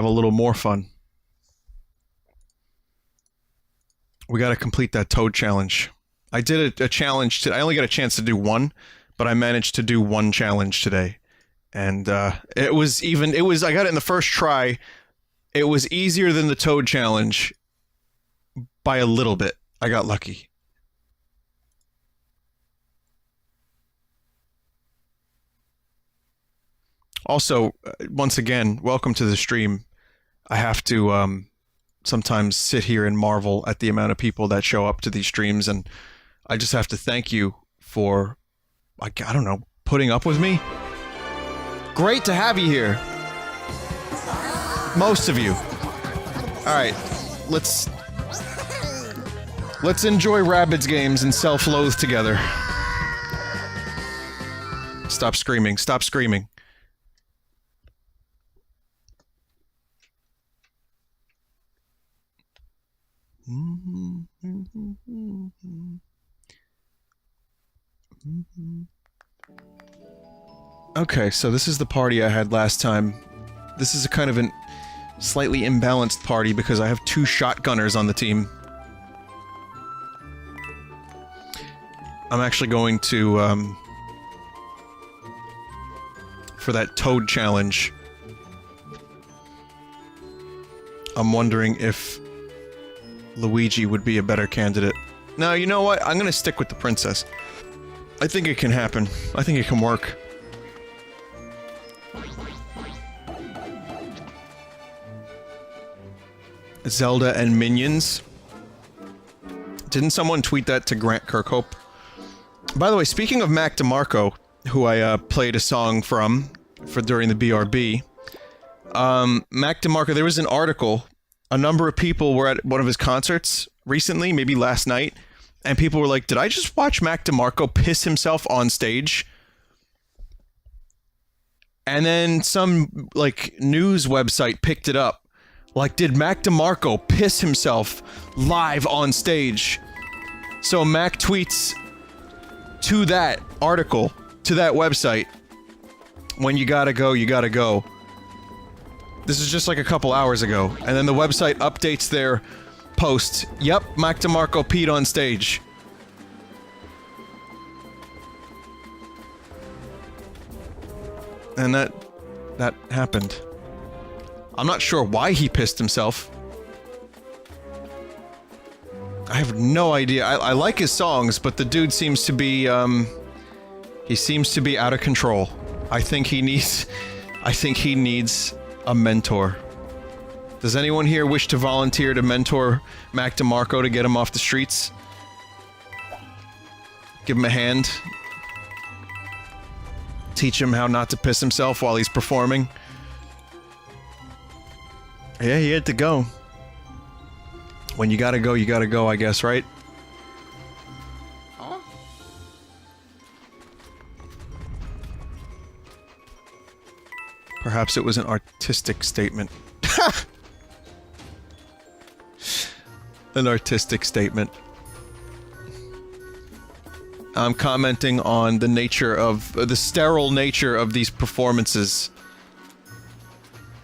Have a little more fun. We gotta complete that Toad challenge. I did a challenge I only got a chance to do one, but I managed to do one challenge today. And I got it in the first try. It was easier than the Toad challenge by a little bit. I got lucky. Also, once again, welcome to the stream. I have to sometimes sit here and marvel at the amount of people that show up to these streams, and I just have to thank you for, like, I don't know, putting up with me. Great to have you here. Most of you. Alright, let's enjoy Rabbids games and self-loathe together. Stop screaming, stop screaming. Okay, so this is the party I had last time. This is a kind of a slightly imbalanced party because I have two shotgunners on the team. I'm actually going to, for that Toad challenge, I'm wondering if Luigi would be a better candidate. No, you know what? I'm gonna stick with the princess. I think it can happen. I think it can work. Zelda and Minions. Didn't someone tweet that to Grant Kirkhope? By the way, speaking of Mac DeMarco, who I played a song from during the BRB, Mac DeMarco, there was an article. A number of people were at one of his concerts recently, maybe last night, and people were like, did I just watch Mac DeMarco piss himself on stage? And then some, like, news website picked it up. Like, did Mac DeMarco piss himself live on stage? So Mac tweets to that article, to that website, when you gotta go, you gotta go. This is just like a couple hours ago. And then the website updates their post. Yep, Mac DeMarco peed on stage. And that happened. I'm not sure why he pissed himself. I have no idea. I like his songs, but the dude seems to be, he seems to be out of control. I think he needs a mentor. Does anyone here wish to volunteer to mentor Mac DeMarco to get him off the streets? Give him a hand. Teach him how not to piss himself while he's performing. Yeah, he had to go. When you gotta go, I guess, right? Huh? Perhaps it was an artistic statement. An artistic statement. I'm commenting on the nature of... the sterile nature of these performances.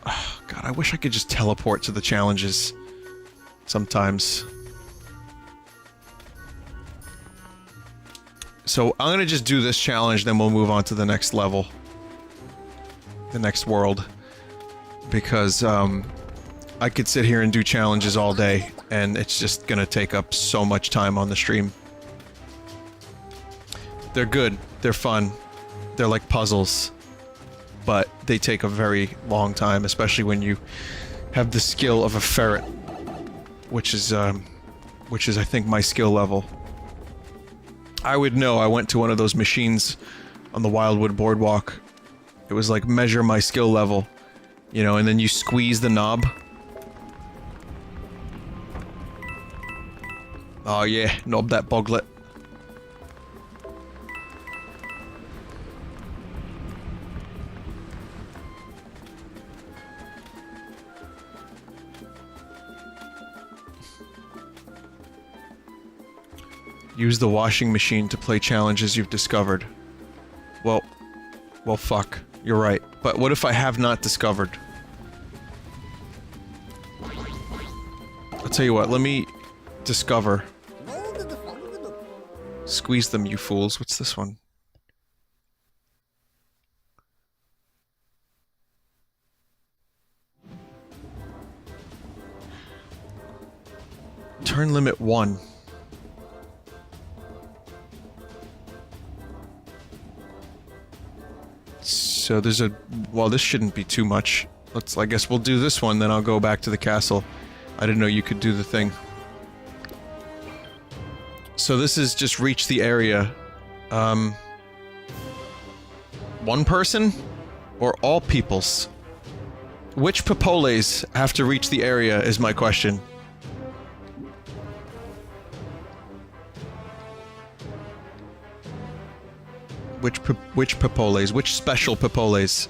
Oh, God, I wish I could just teleport to the challenges. Sometimes. So, I'm gonna just do this challenge, then we'll move on to the next level. The next world. Because, I could sit here and do challenges all day, and it's just gonna take up so much time on the stream. They're good. They're fun. They're like puzzles. But they take a very long time, especially when you have the skill of a ferret. Which is, I think, my skill level. I would know. I went to one of those machines on the Wildwood Boardwalk. It was like, measure my skill level. You know, and then you squeeze the knob. Oh yeah, knob that boglet. Use the washing machine to play challenges you've discovered. Well, fuck. You're right. But what if I have not discovered? I'll tell you what, let me discover. Squeeze them, you fools. What's this one? Turn limit 1. So there's a... well, this shouldn't be too much. I guess we'll do this one, then I'll go back to the castle. I didn't know you could do the thing. So this is just reach the area. One person? Or all peoples? Which Papoles have to reach the area is my question. Which Papoles? Which special Papoles?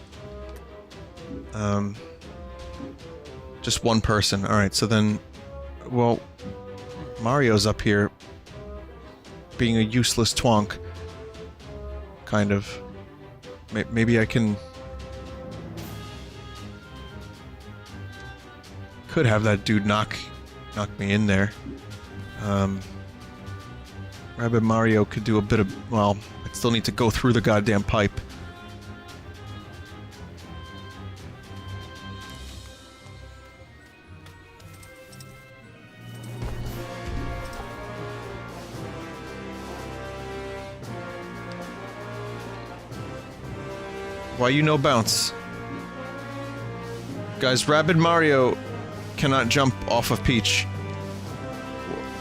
Just one person. Alright, so then... well... Mario's up here... being a useless twonk. Kind of. Maybe I can... could have that dude knock me in there. Rabid Mario could do a bit of... well, I'd still need to go through the goddamn pipe. Why you no bounce? Guys, Rabid Mario cannot jump off of Peach.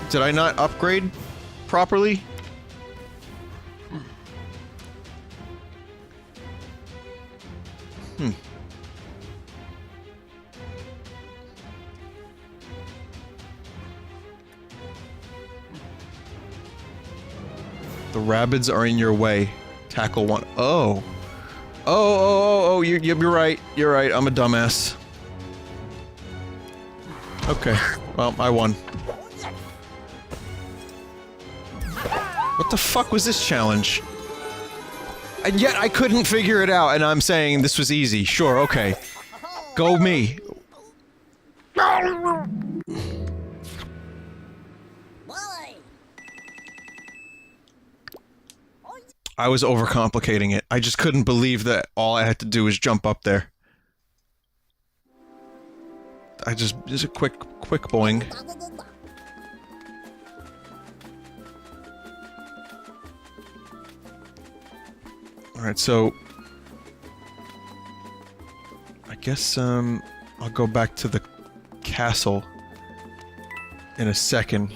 Did I not upgrade properly? The Rabbids are in your way. Tackle one. Oh. Oh, you're right. You're right. I'm a dumbass. Okay. Well, I won. What the fuck was this challenge? And yet I couldn't figure it out, and I'm saying this was easy. Sure, okay. Go me. I was overcomplicating it. I just couldn't believe that all I had to do was jump up there. Just a quick boing. Alright, so... I guess, I'll go back to the castle in a second.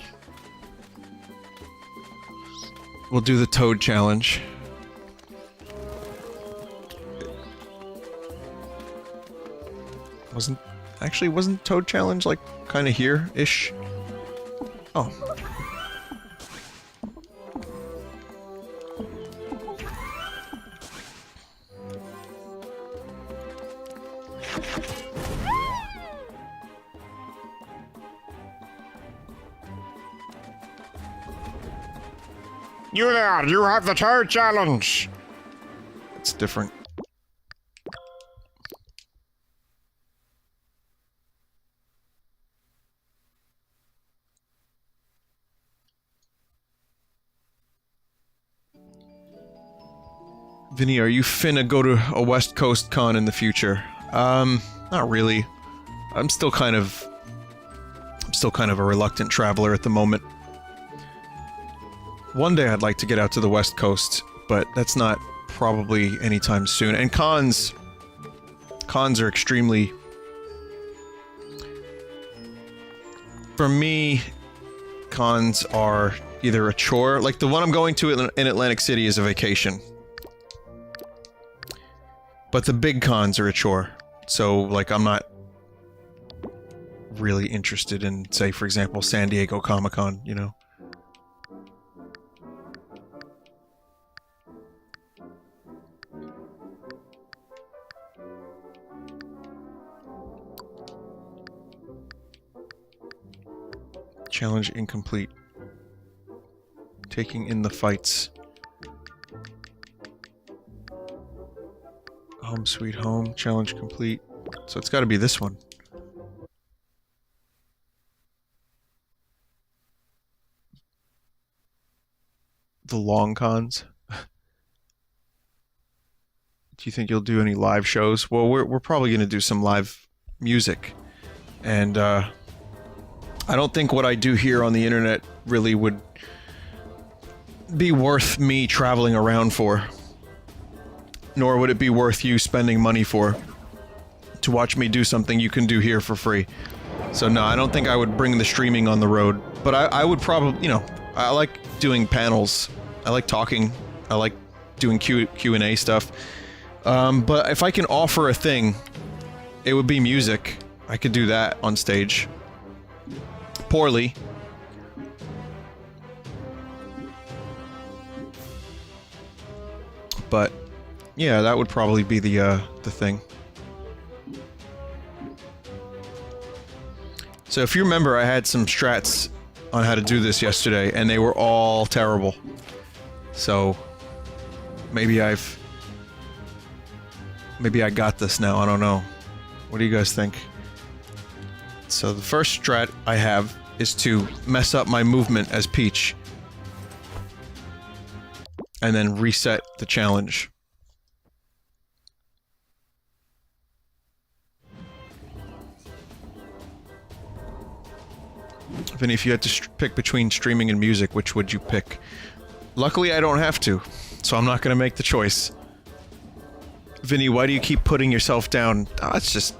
We'll do the Toad challenge. Wasn't Toad challenge, like, kinda here-ish? Oh. You there, you have the Toad challenge! It's different. Vinny, are you finna go to a West Coast con in the future? Not really. I'm still kind of a reluctant traveler at the moment. One day I'd like to get out to the West Coast, but that's not probably anytime soon. And cons are extremely... for me, cons are either a chore, like the one I'm going to in Atlantic City is a vacation. But the big cons are a chore. So, like, I'm not really interested in, say, for example, San Diego Comic-Con, you know? Challenge incomplete. Taking in the fights. Home sweet home. Challenge complete. So it's gotta be this one. the long cons. Do you think you'll do any live shows? Well, we're probably going to do some live music. And, I don't think what I do here on the internet really would be worth me traveling around for. Nor would it be worth you spending money for. To watch me do something you can do here for free. So no, I don't think I would bring the streaming on the road. But I would probably, you know, I like doing panels. I like talking. I like doing Q&A stuff. But if I can offer a thing, it would be music. I could do that on stage. Poorly. But, yeah, that would probably be the thing. So if you remember, I had some strats on how to do this yesterday, and they were all terrible. So, maybe I got this now, I don't know. What do you guys think? So the first strat I have is to mess up my movement as Peach. And then reset the challenge. Vinny, if you had to pick between streaming and music, which would you pick? Luckily, I don't have to, so I'm not gonna make the choice. Vinny, why do you keep putting yourself down? Oh, it's just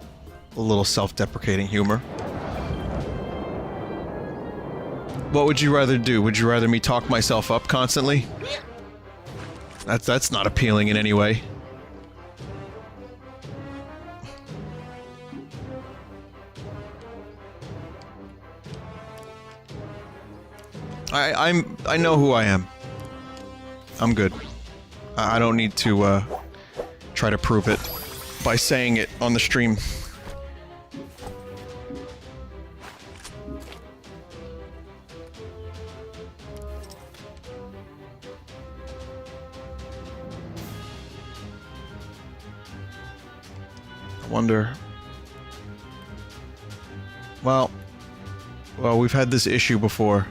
a little self-deprecating humor. What would you rather do? Would you rather me talk myself up constantly? That's not appealing in any way. I know who I am. I'm good. I don't need to try to prove it by saying it on the stream. I wonder. Well, we've had this issue before.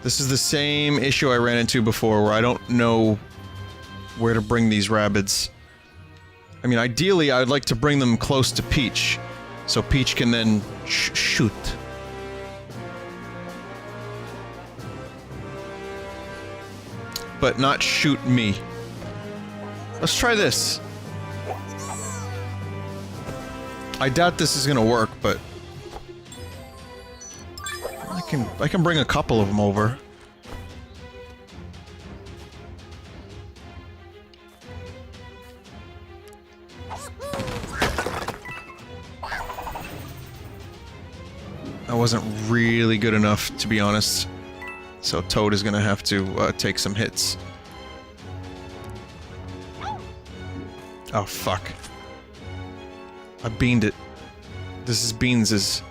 This is the same issue I ran into before, where I don't know where to bring these Rabbids. I mean, ideally, I would like to bring them close to Peach, so Peach can then shoot. But not shoot me. Let's try this. I doubt this is gonna work, but I can bring a couple of them over. That wasn't really good enough, to be honest. So Toad is gonna have to take some hits. Oh fuck. I beaned it. This is Beans's.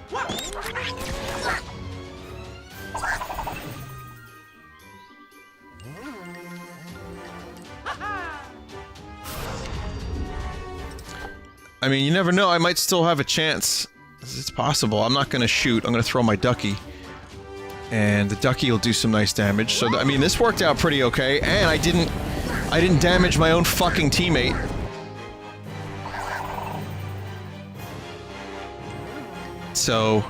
I mean, you never know, I might still have a chance. It's possible. I'm not gonna shoot, I'm gonna throw my ducky. And the ducky will do some nice damage, so I mean, this worked out pretty okay, and I didn't damage my own fucking teammate. So...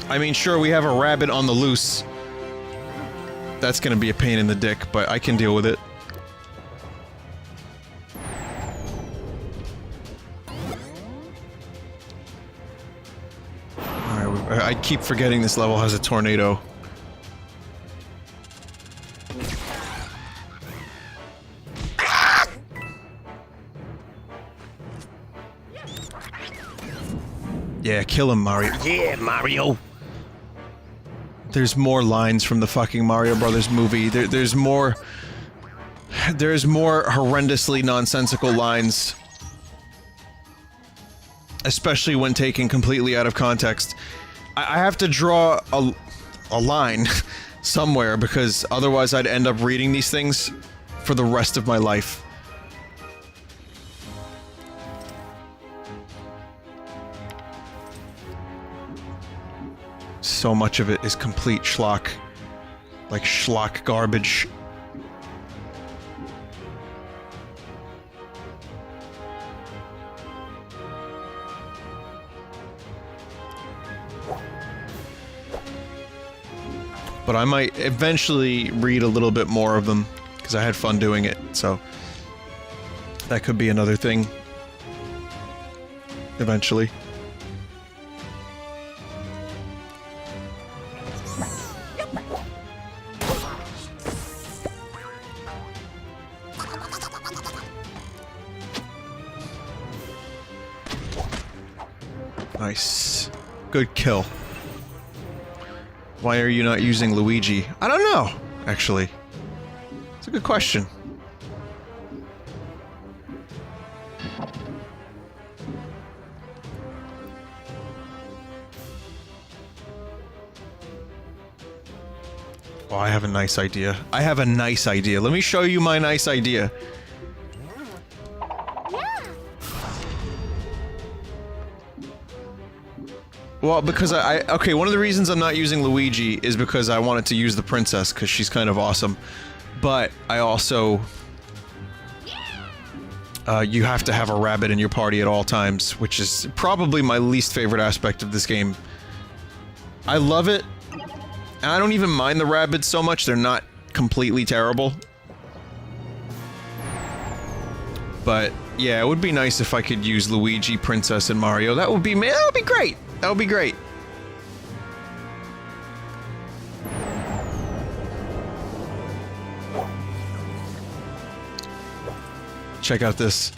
I mean, sure, we have a rabbit on the loose. That's gonna be a pain in the dick, but I can deal with it. I keep forgetting this level has a tornado. Yeah, kill him, Mario. Yeah, Mario! There's more lines from the fucking Mario Brothers movie. There's more horrendously nonsensical lines. Especially when taken completely out of context. I have to draw a line somewhere, because otherwise I'd end up reading these things for the rest of my life. So much of it is complete schlock. Like schlock garbage. But I might eventually read a little bit more of them, because I had fun doing it, so that could be another thing. Eventually. Nice. Good kill. Why are you not using Luigi? I don't know, actually. It's a good question. Oh, I have a nice idea. I have a nice idea. Let me show you my nice idea. Well, because okay, one of the reasons I'm not using Luigi is because I wanted to use the princess, because she's kind of awesome. But I also... you have to have a rabbit in your party at all times, which is probably my least favorite aspect of this game. I love it, and I don't even mind the Rabbids so much, they're not completely terrible. But, yeah, it would be nice if I could use Luigi, Princess, and Mario. That would be, man, that would be great! That would be great. Check out this.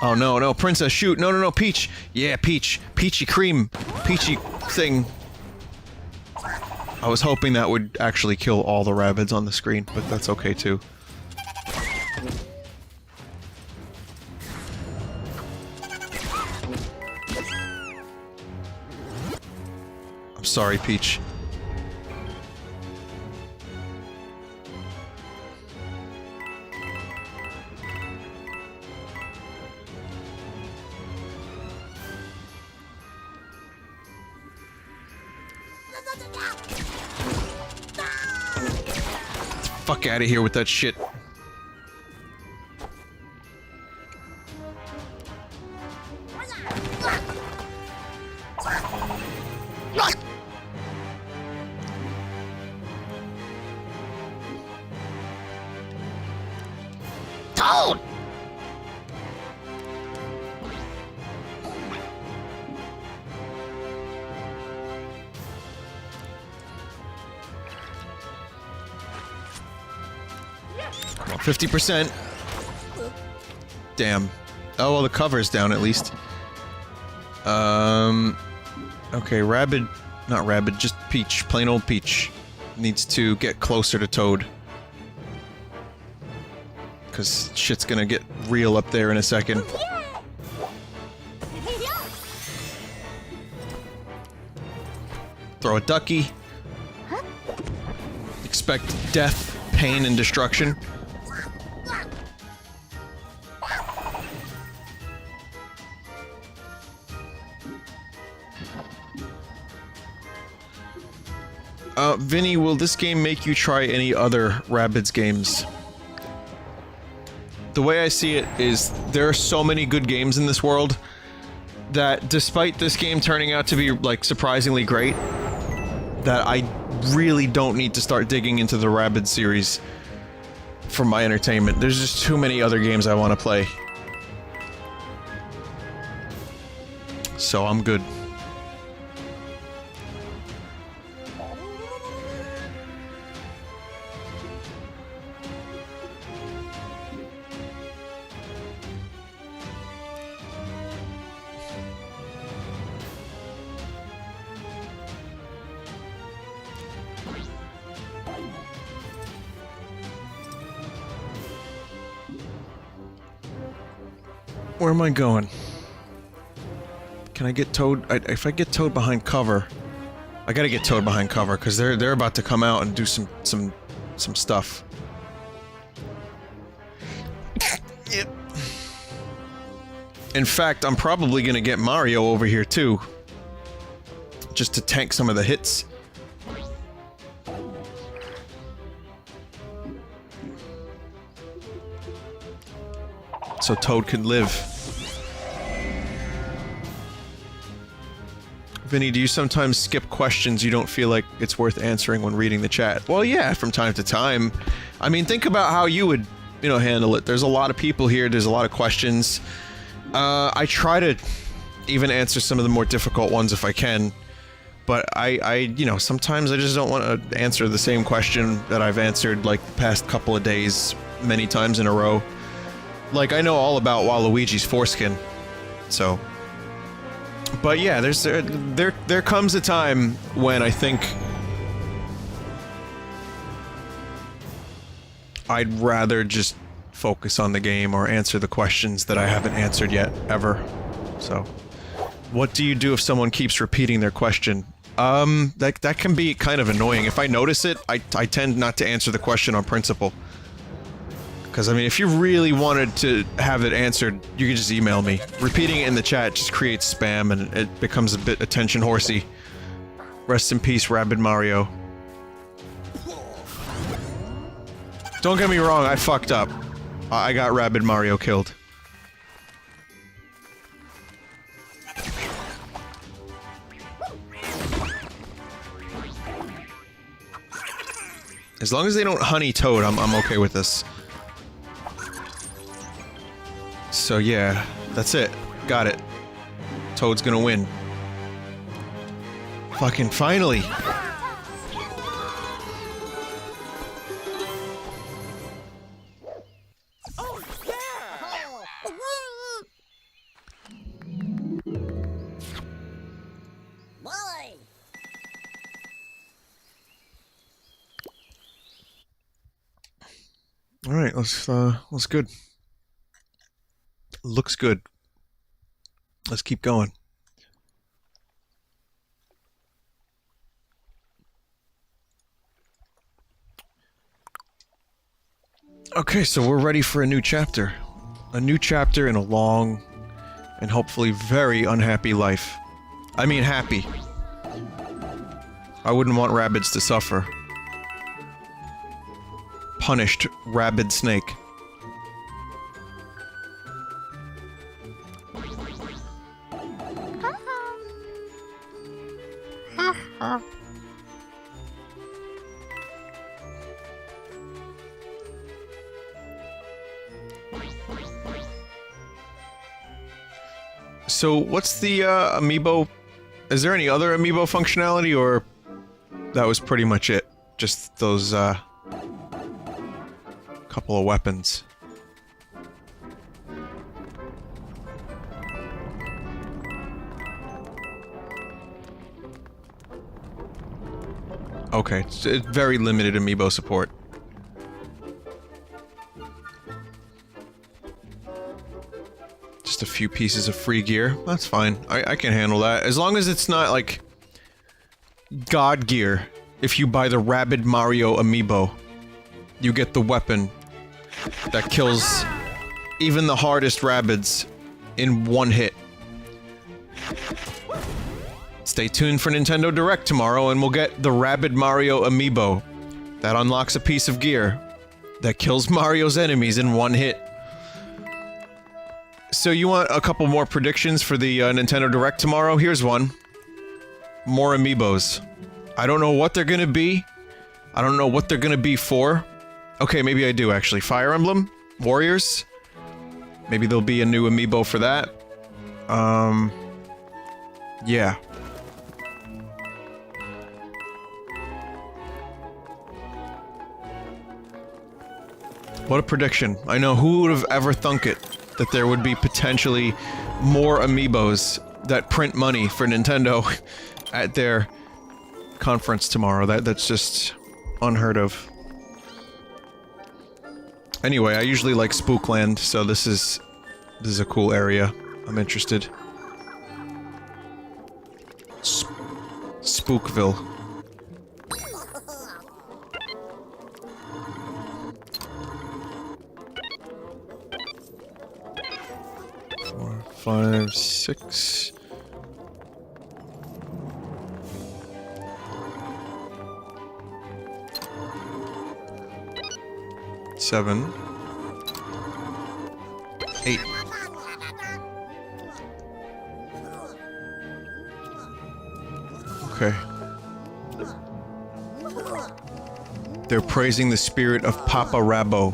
Oh no, no, Princess, shoot! No, no, no, Peach! Yeah, Peach! Peachy cream! Peachy thing. I was hoping that would actually kill all the Rabbids on the screen, but that's okay too. I'm sorry, Peach. Fuck out of here with that shit. Toad! Come on, 50%. Damn. Oh, well, the cover's down at least. Okay, Rabid... Not Rabid, just Peach. Plain old Peach. Needs to get closer to Toad. Because shit's gonna get real up there in a second. Throw a ducky. Expect death, pain, and destruction. Vinny, will this game make you try any other Rabbids games? The way I see it is, there are so many good games in this world that despite this game turning out to be, like, surprisingly great, that I really don't need to start digging into the Rabbids series for my entertainment. There's just too many other games I want to play. So I'm good. Where am I going? Can I get Toad? If I get Toad behind cover, I gotta get Toad behind cover because they're about to come out and do some stuff. Yep. In fact, I'm probably gonna get Mario over here too, just to tank some of the hits. So Toad can live. Vinny, do you sometimes skip questions you don't feel like it's worth answering when reading the chat? Well, yeah, from time to time. I mean, think about how you would, you know, handle it. There's a lot of people here, there's a lot of questions. I try to even answer some of the more difficult ones if I can. But you know, sometimes I just don't want to answer the same question that I've answered, like, the past couple of days, many times in a row. Like, I know all about Waluigi's foreskin, so... But yeah, there comes a time when I think I'd rather just focus on the game or answer the questions that I haven't answered yet, ever. So, what do you do if someone keeps repeating their question? That can be kind of annoying. If I notice it, I tend not to answer the question on principle. Because, I mean, if you really wanted to have it answered, you could just email me. Repeating it in the chat just creates spam and it becomes a bit attention horsey. Rest in peace, Rabid Mario. Don't get me wrong, I fucked up. I got Rabid Mario killed. As long as they don't honey Toad, I'm okay with this. So yeah, that's it. Got it. Toad's gonna win. Fucking finally! Oh, yeah! Boy! Alright, let's good. Looks good. Let's keep going. Okay, so we're ready for a new chapter. A new chapter in a long and hopefully very unhappy life. I mean happy. I wouldn't want Rabbids to suffer. Punished Rabid Snake. So, what's the, Amiibo? Is there any other Amiibo functionality, or that was pretty much it? Just those, couple of weapons. Okay, it's very limited Amiibo support. Just a few pieces of free gear. That's fine. I can handle that. As long as it's not, like, God gear. If you buy the Rabid Mario Amiibo, you get the weapon that kills even the hardest Rabbids in one hit. Stay tuned for Nintendo Direct tomorrow and we'll get the Rabid Mario Amiibo. That unlocks a piece of gear that kills Mario's enemies in one hit. So you want a couple more predictions for the Nintendo Direct tomorrow? Here's one. More Amiibos. I don't know what they're gonna be. I don't know what they're gonna be for. Okay, maybe I do actually. Fire Emblem? Warriors? Maybe there'll be a new Amiibo for that. Yeah. What a prediction. I know, who would have ever thunk it that there would be potentially more Amiibos that print money for Nintendo at their conference tomorrow. That's just unheard of. Anyway, I usually like Spookland, so this is a cool area. I'm interested. Spookville. Four, 5, 6. 7, 8. Okay. They're praising the spirit of Papa Rabbo,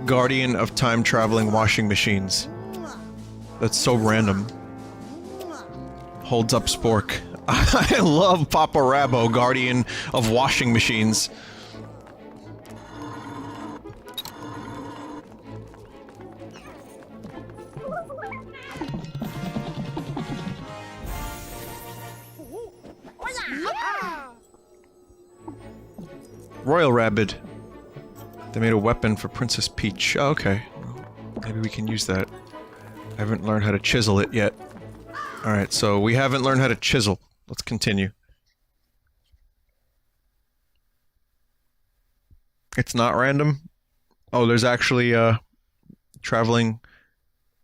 guardian of time-traveling washing machines. That's so random. Holds up Spork. I love Papa Rabbo, guardian of washing machines. Royal Rabbid. They made a weapon for Princess Peach. Oh, okay. Well, maybe we can use that. I haven't learned how to chisel it yet. Alright, so we haven't learned how to chisel. Let's continue. It's not random? Oh, there's actually traveling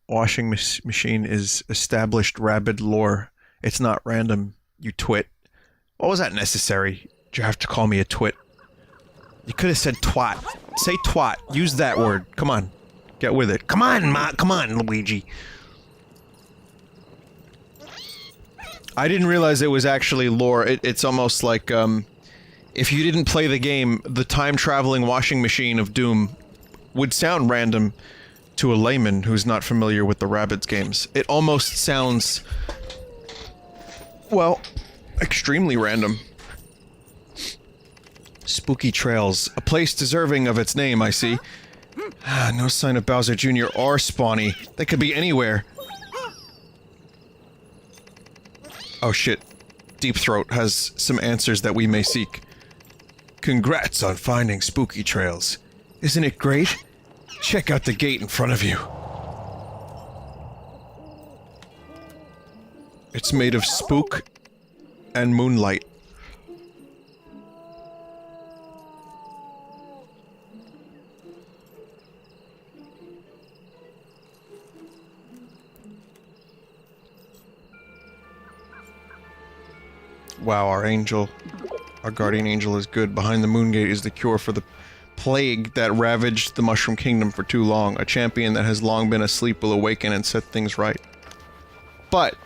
washing machine is established Rabid lore. It's not random, you twit. What was that necessary? Did you have to call me a twit? You could have said twat. Say twat. Use that word. Come on. Get with it. Come on, come on, Luigi. I didn't realize it was actually lore. It's almost like, if you didn't play the game, the time-traveling washing machine of Doom would sound random to a layman who's not familiar with the Rabbids games. It almost sounds, well, extremely random. Spooky Trails. A place deserving of its name, I see. No sign of Bowser Jr. or Spawny. They could be anywhere. Oh shit. Deep Throat has some answers that we may seek. Congrats on finding Spooky Trails. Isn't it great? Check out the gate in front of you. It's made of spook and moonlight. Wow, our angel, our guardian angel is good. Behind the moon gate is the cure for the plague that ravaged the Mushroom Kingdom for too long. A champion that has long been asleep will awaken and set things right. But,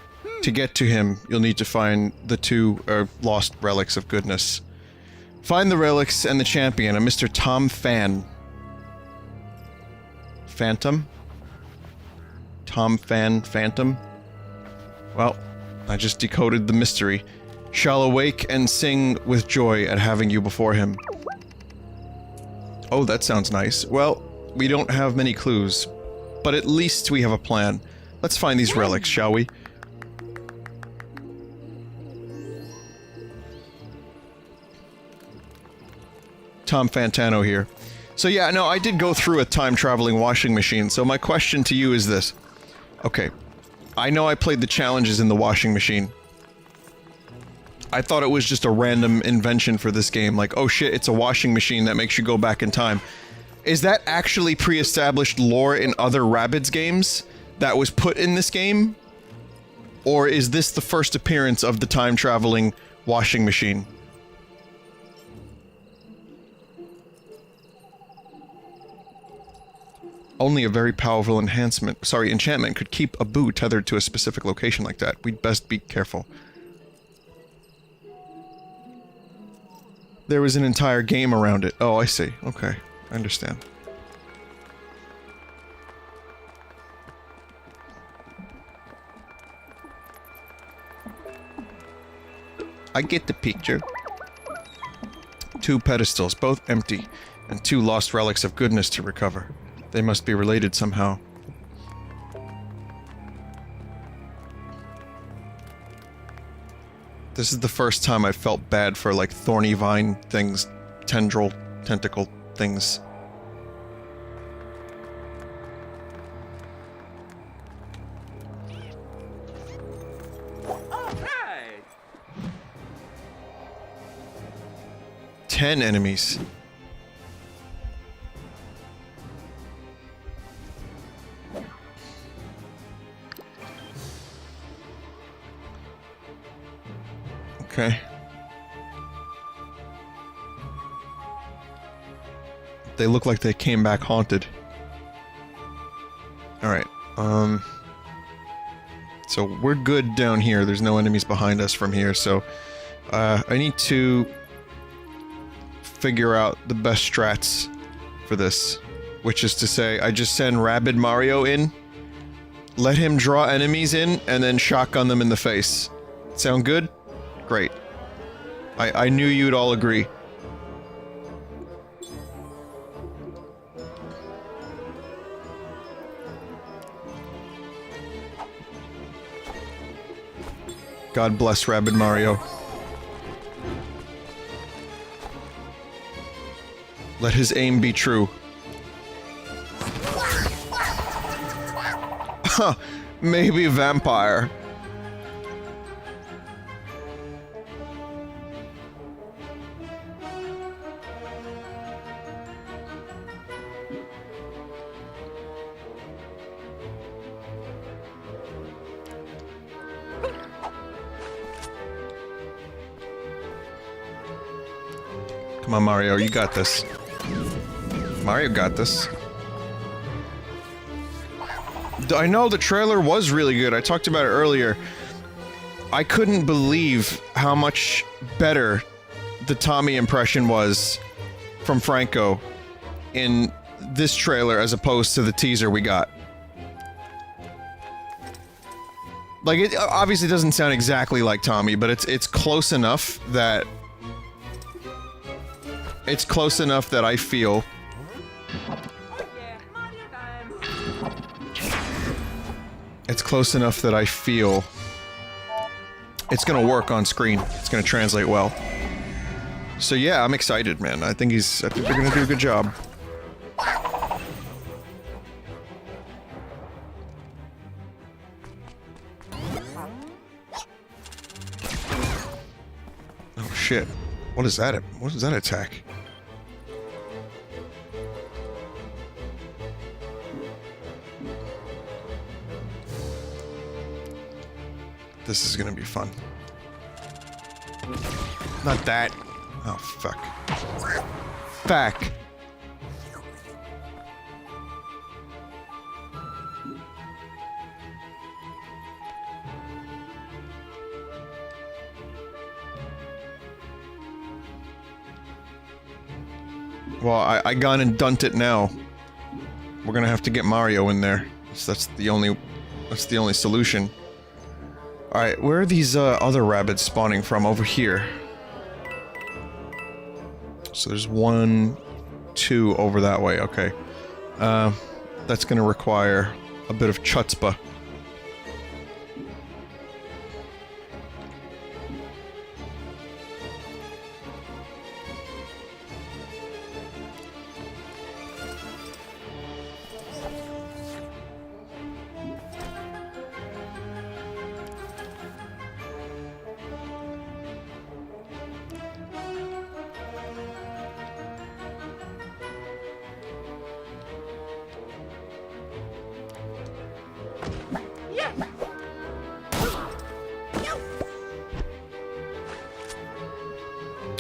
to get to him, you'll need to find the two lost relics of goodness. Find the relics and the champion, a Mr. Tom Fan. Phantom? Tom Fan Phantom? Well, I just decoded the mystery. Shall awake and sing with joy at having you before him. Oh, that sounds nice. Well, we don't have many clues, but at least we have a plan. Let's find these relics, shall we? Tom Fantano here. So yeah, no, I did go through a time-traveling washing machine, so my question to you is this. Okay, I know I played the challenges in the washing machine. I thought it was just a random invention for this game, like, oh shit, it's a washing machine that makes you go back in time. Is that actually pre-established lore in other Rabbids games that was put in this game? Or is this the first appearance of the time-traveling washing machine? Only a very powerful enchantment could keep a boo tethered to a specific location like that. We'd best be careful. There was an entire game around it. Oh, I see. Okay. I understand. I get the picture. 2 pedestals, both empty, and 2 lost relics of goodness to recover. They must be related somehow. This is the first time I felt bad for, like, thorny vine things, tendril, tentacle things. Hey! 10 enemies. Okay. They look like they came back haunted. Alright, so we're good down here. There's no enemies behind us from here, so... I need to... figure out the best strats for this. Which is to say, I just send Rabid Mario in, let him draw enemies in, and then shotgun them in the face. Sound good? Great. I knew you'd all agree. God bless Rabid Mario. Let his aim be true. Huh, maybe vampire. Come on, Mario, you got this. Mario got this. I know the trailer was really good. I talked about it earlier. I couldn't believe how much better the Tommy impression was from Franco in this trailer as opposed to the teaser we got. Like, it obviously doesn't sound exactly like Tommy, but it's close enough that... It's close enough that I feel... It's close enough that I feel... It's gonna work on screen. It's gonna translate well. So yeah, I'm excited, man. I think they're gonna do a good job. Oh shit. What is that? What is that attack? This is gonna be fun. Not that. Oh, fuck. Fuck. Well, I gone and dunked it now. We're gonna have to get Mario in there. So that's the only solution. Alright, where are these other rabbits spawning from? Over here. So there's 1, 2 over that way, okay. That's gonna require a bit of chutzpah.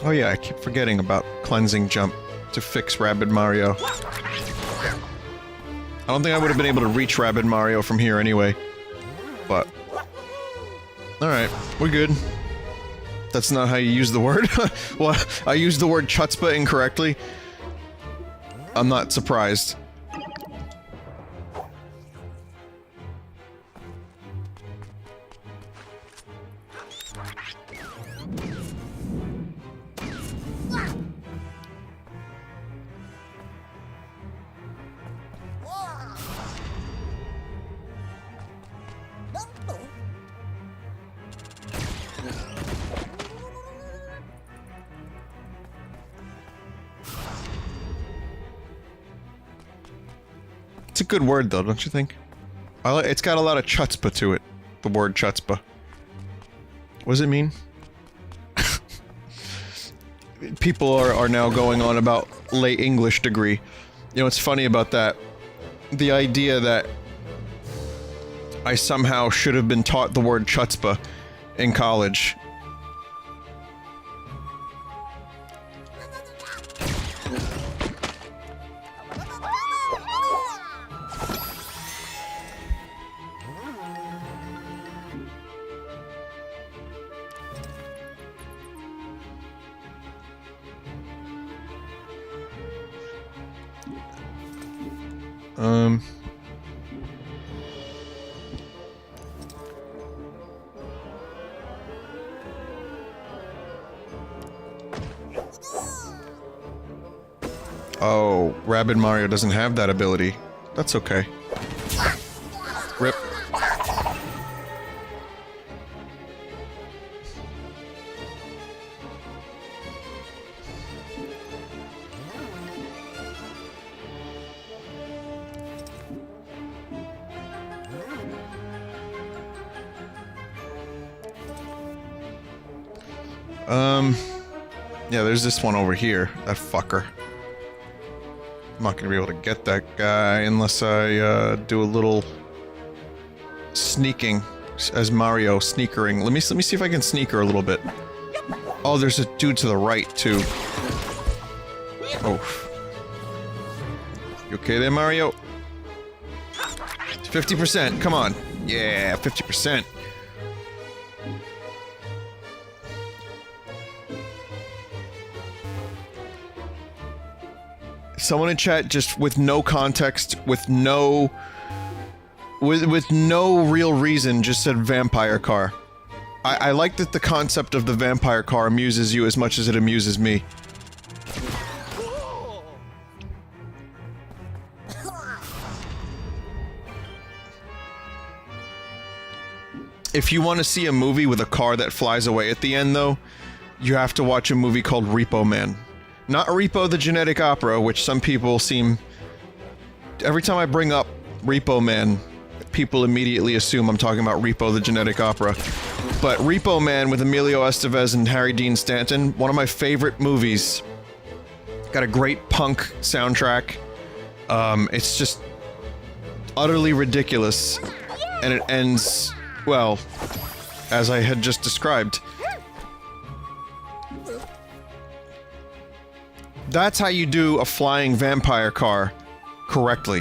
Oh yeah, I keep forgetting about cleansing jump to fix Rabid Mario. I don't think I would have been able to reach Rabid Mario from here anyway. But... Alright, we're good. That's not how you use the word? Well, I used the word chutzpah incorrectly. I'm not surprised. It's a good word, though, don't you think? It's got a lot of chutzpah to it. The word chutzpah. What does it mean? People are now going on about late English degree. You know what's funny about that? The idea that I somehow should have been taught the word chutzpah in college. Oh, Rabid Mario doesn't have that ability. That's okay. Rip. Yeah, there's this one over here. That fucker. I'm not gonna be able to get that guy unless I, do a little sneaking as Mario sneakering. Let me see if I can sneaker a little bit. Oh, there's a dude to the right, too. Oh. You okay there, Mario? 50%, come on. Yeah, 50%. Someone in chat just with no context, with no real reason just said vampire car. I like that the concept of the vampire car amuses you as much as it amuses me. If you want to see a movie with a car that flies away at the end, though, you have to watch a movie called Repo Men. Not Repo the Genetic Opera, which some people seem... Every time I bring up Repo Man, people immediately assume I'm talking about Repo the Genetic Opera. But Repo Man with Emilio Estevez and Harry Dean Stanton, one of my favorite movies. Got a great punk soundtrack. It's just utterly ridiculous. And it ends, well, as I had just described. That's how you do a flying vampire car correctly.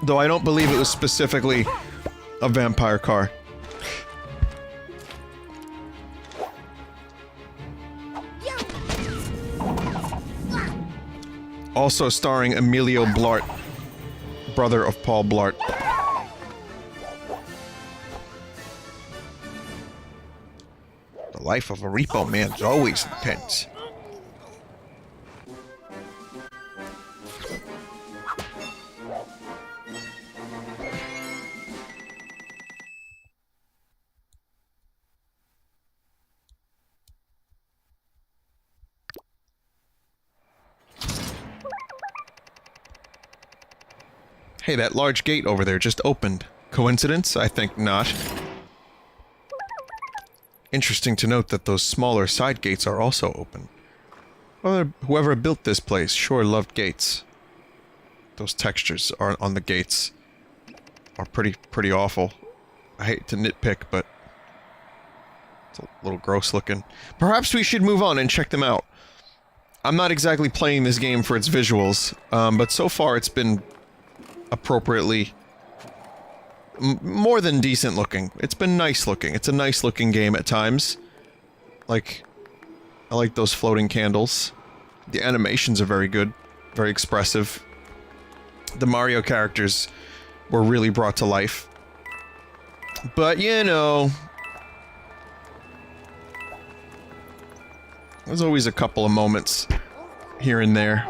Though I don't believe it was specifically a vampire car. Also starring Emilio Blart, brother of Paul Blart. The life of a repo man's always intense. Hey, that large gate over there just opened. Coincidence? I think not. Interesting to note that those smaller side gates are also open. Well, whoever built this place sure loved gates. Those textures are on the gates are pretty awful. I hate to nitpick, but it's a little gross looking. Perhaps we should move on and check them out. I'm not exactly playing this game for its visuals, but so far it's been appropriately more than decent looking. It's been nice looking. It's a nice looking game at times. Like, I like those floating candles. The animations are very good, very expressive. The Mario characters were really brought to life. But, you know, there's always a couple of moments here and there.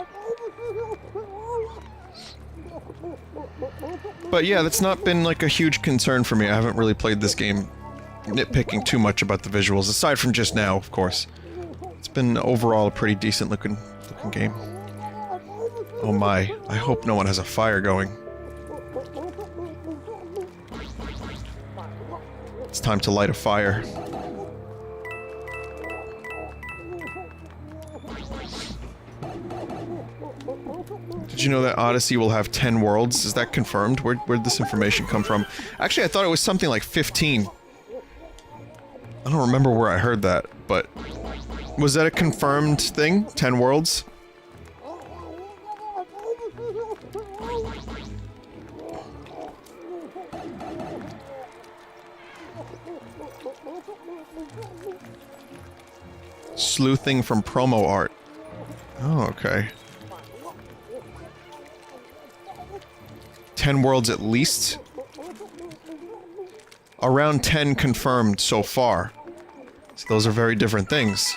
But yeah, that's not been like a huge concern for me. I haven't really played this game nitpicking too much about the visuals, aside from just now, of course. It's been overall a pretty decent looking game. Oh my, I hope no one has a fire going. It's time to light a fire. Did you know that Odyssey will have 10 worlds? Is that confirmed? Where'd this information come from? Actually, I thought it was something like 15. I don't remember where I heard that, but... Was that a confirmed thing? 10 worlds? Sleuthing from promo art. Oh, okay. 10 worlds at least. Around 10 confirmed so far. So those are very different things.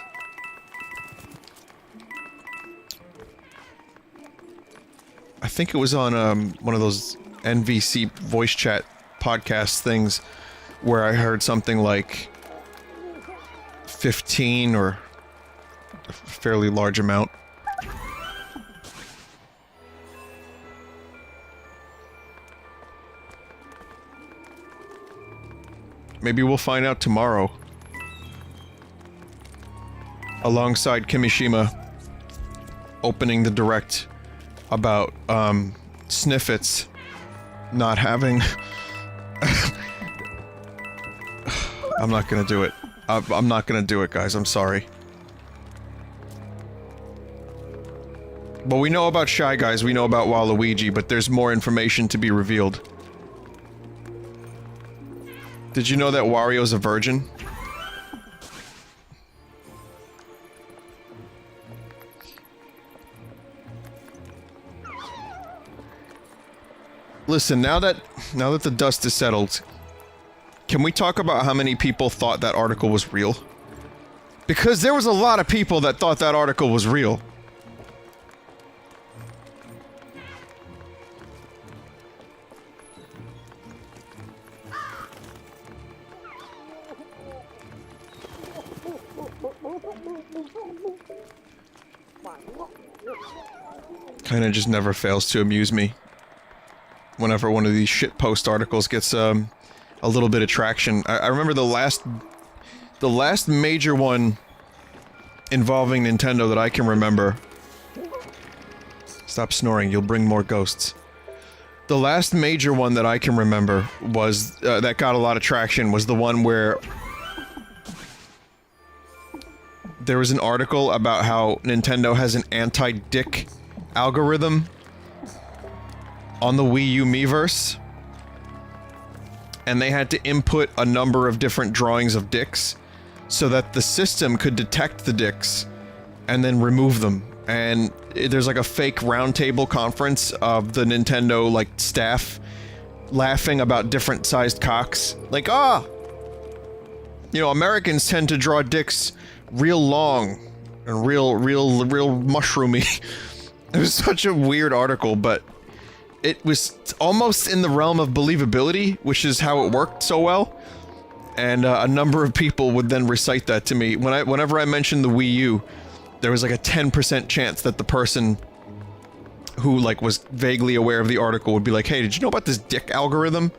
I think it was on one of those NVC voice chat podcast things where I heard something like 15 or a fairly large amount. Maybe we'll find out tomorrow. Alongside Kimishima opening the direct about, Sniffits not having... I'm not gonna do it. I'm not gonna do it, guys. I'm sorry. But we know about Shy Guys, we know about Waluigi, but there's more information to be revealed. Did you know that Wario's a virgin? Listen, now that the dust is settled, can we talk about how many people thought that article was real? Because there was a lot of people that thought that article was real. Kinda just never fails to amuse me. Whenever one of these shitpost articles gets, a little bit of traction. I remember the last major one involving Nintendo that I can remember. Stop snoring, you'll bring more ghosts. The last major one that I can remember was, that got a lot of traction was the one where there was an article about how Nintendo has an anti-dick algorithm on the Wii U Miiverse, and they had to input a number of different drawings of dicks so that the system could detect the dicks and then remove them. And there's like a fake roundtable conference of the Nintendo, like, staff laughing about different sized cocks. Like, you know, Americans tend to draw dicks real long and real mushroomy. It was such a weird article, but it was almost in the realm of believability, which is how it worked so well. And a number of people would then recite that to me. Whenever I mentioned the Wii U, there was like a 10% chance that the person who, like, was vaguely aware of the article would be like, hey, did you know about this dick algorithm?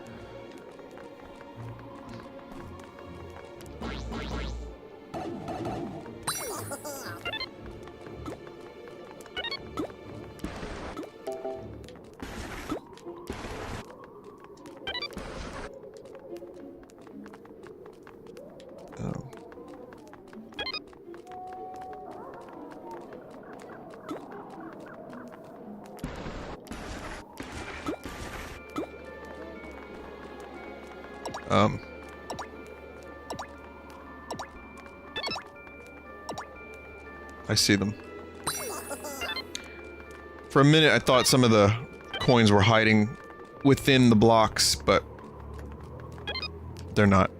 I see them. For a minute, I thought some of the coins were hiding within the blocks, but they're not.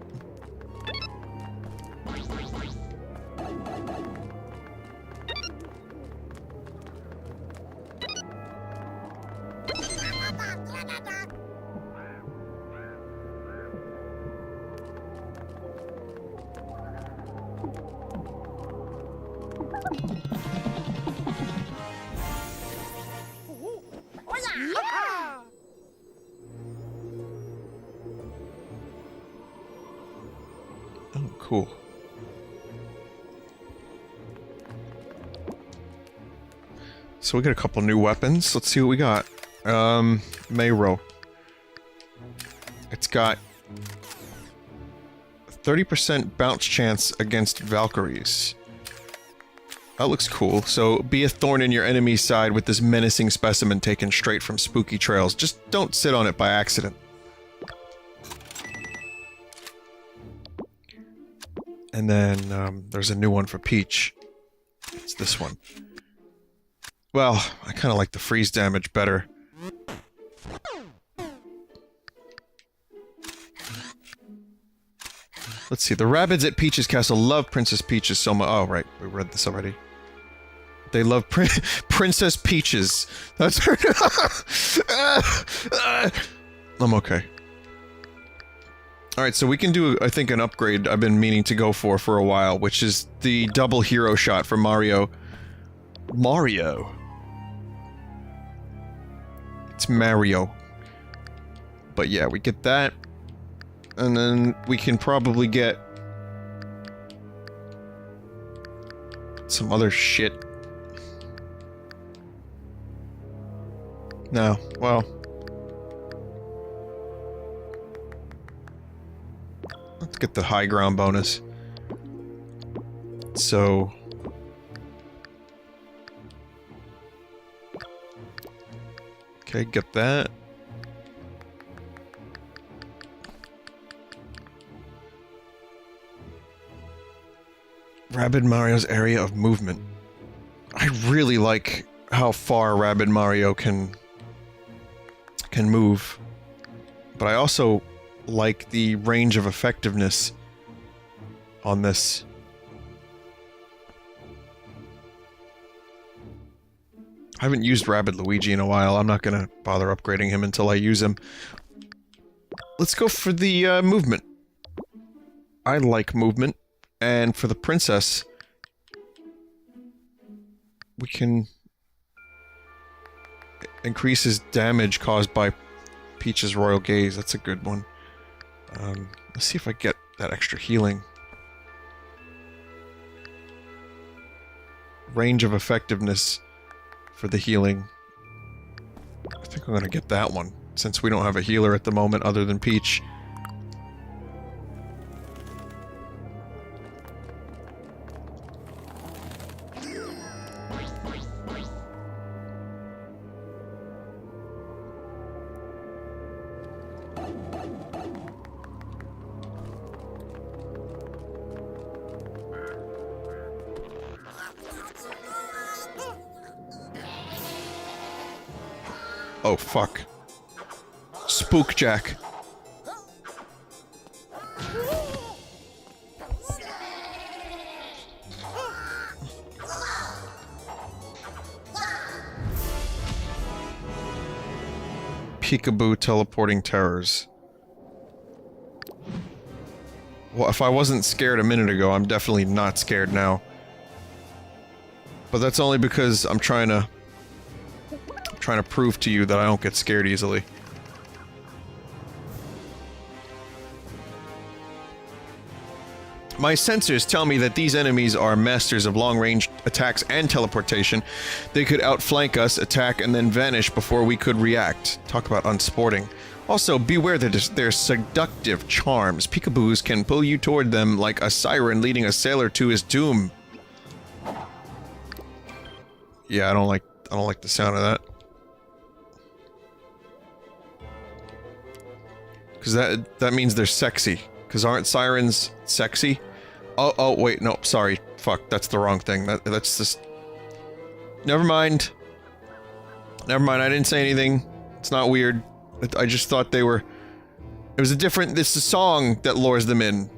Oh, cool. So we got a couple new weapons. Let's see what we got. Mayro. It's got 30% bounce chance against Valkyries. That looks cool. So, be a thorn in your enemy's side with this menacing specimen taken straight from spooky trails. Just don't sit on it by accident. And then, there's a new one for Peach. It's this one. Well, I kinda like the freeze damage better. Let's see. The Rabbids at Peach's Castle love Princess Peaches so much. Oh, right. We read this already. They love Princess Peaches. That's her. I'm okay. Alright, so we can do, I think, an upgrade I've been meaning to go for a while, which is the double hero shot for Mario. Mario. It's Mario. But yeah, we get that. And then we can probably get some other shit. No, well. Let's get the high ground bonus. So... okay, get that. Rabid Mario's area of movement. I really like how far Rabid Mario can move. But I also like the range of effectiveness on this. I haven't used Rabid Luigi in a while. I'm not gonna bother upgrading him until I use him. Let's go for the movement. I like movement. And for the princess, we can increase his damage caused by Peach's Royal Gaze. That's a good one. Let's see if I get that extra healing. Range of effectiveness for the healing. I think I'm gonna get that one, since we don't have a healer at the moment other than Peach. Oh, fuck. Spookjack. Peekaboo teleporting terrors. Well, if I wasn't scared a minute ago, I'm definitely not scared now. But that's only because I'm trying to prove to you that I don't get scared easily. My sensors tell me that these enemies are masters of long-range attacks and teleportation. They could outflank us, attack, and then vanish before we could react. Talk about unsporting. Also, beware their seductive charms. Peekaboos can pull you toward them like a siren leading a sailor to his doom. Yeah, I don't like the sound of that. Because that means they're sexy. Because aren't sirens sexy? Oh, wait, no, sorry. Fuck, that's the wrong thing. That's just... Never mind. Never mind, I didn't say anything. It's not weird. I just thought they were... It was a different... This is a song that lures them in.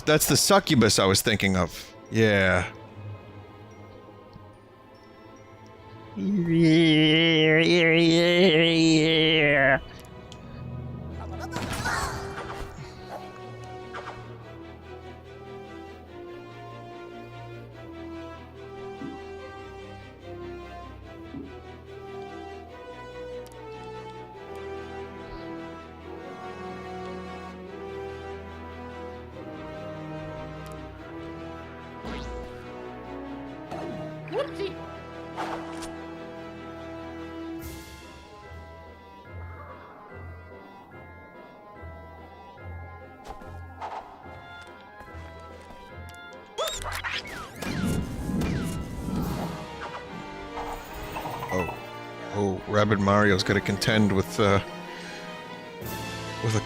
That's the succubus I was thinking of. Yeah. Oh, Rabid Mario's gonna contend with a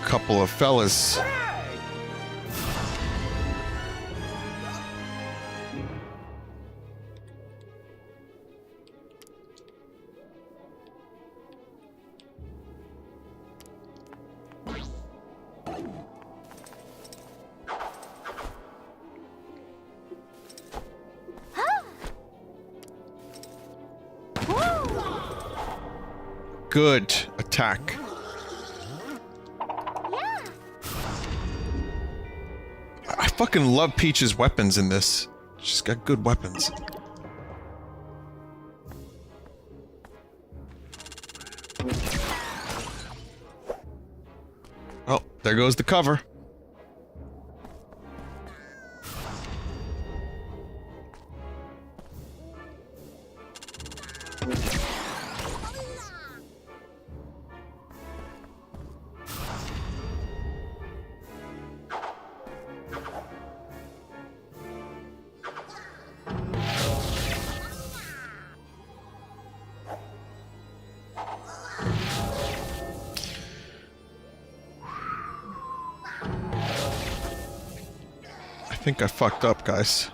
couple of fellas. good attack. I fucking love Peach's weapons in this. She's got good weapons. Oh, there goes the cover. I think I fucked up, guys.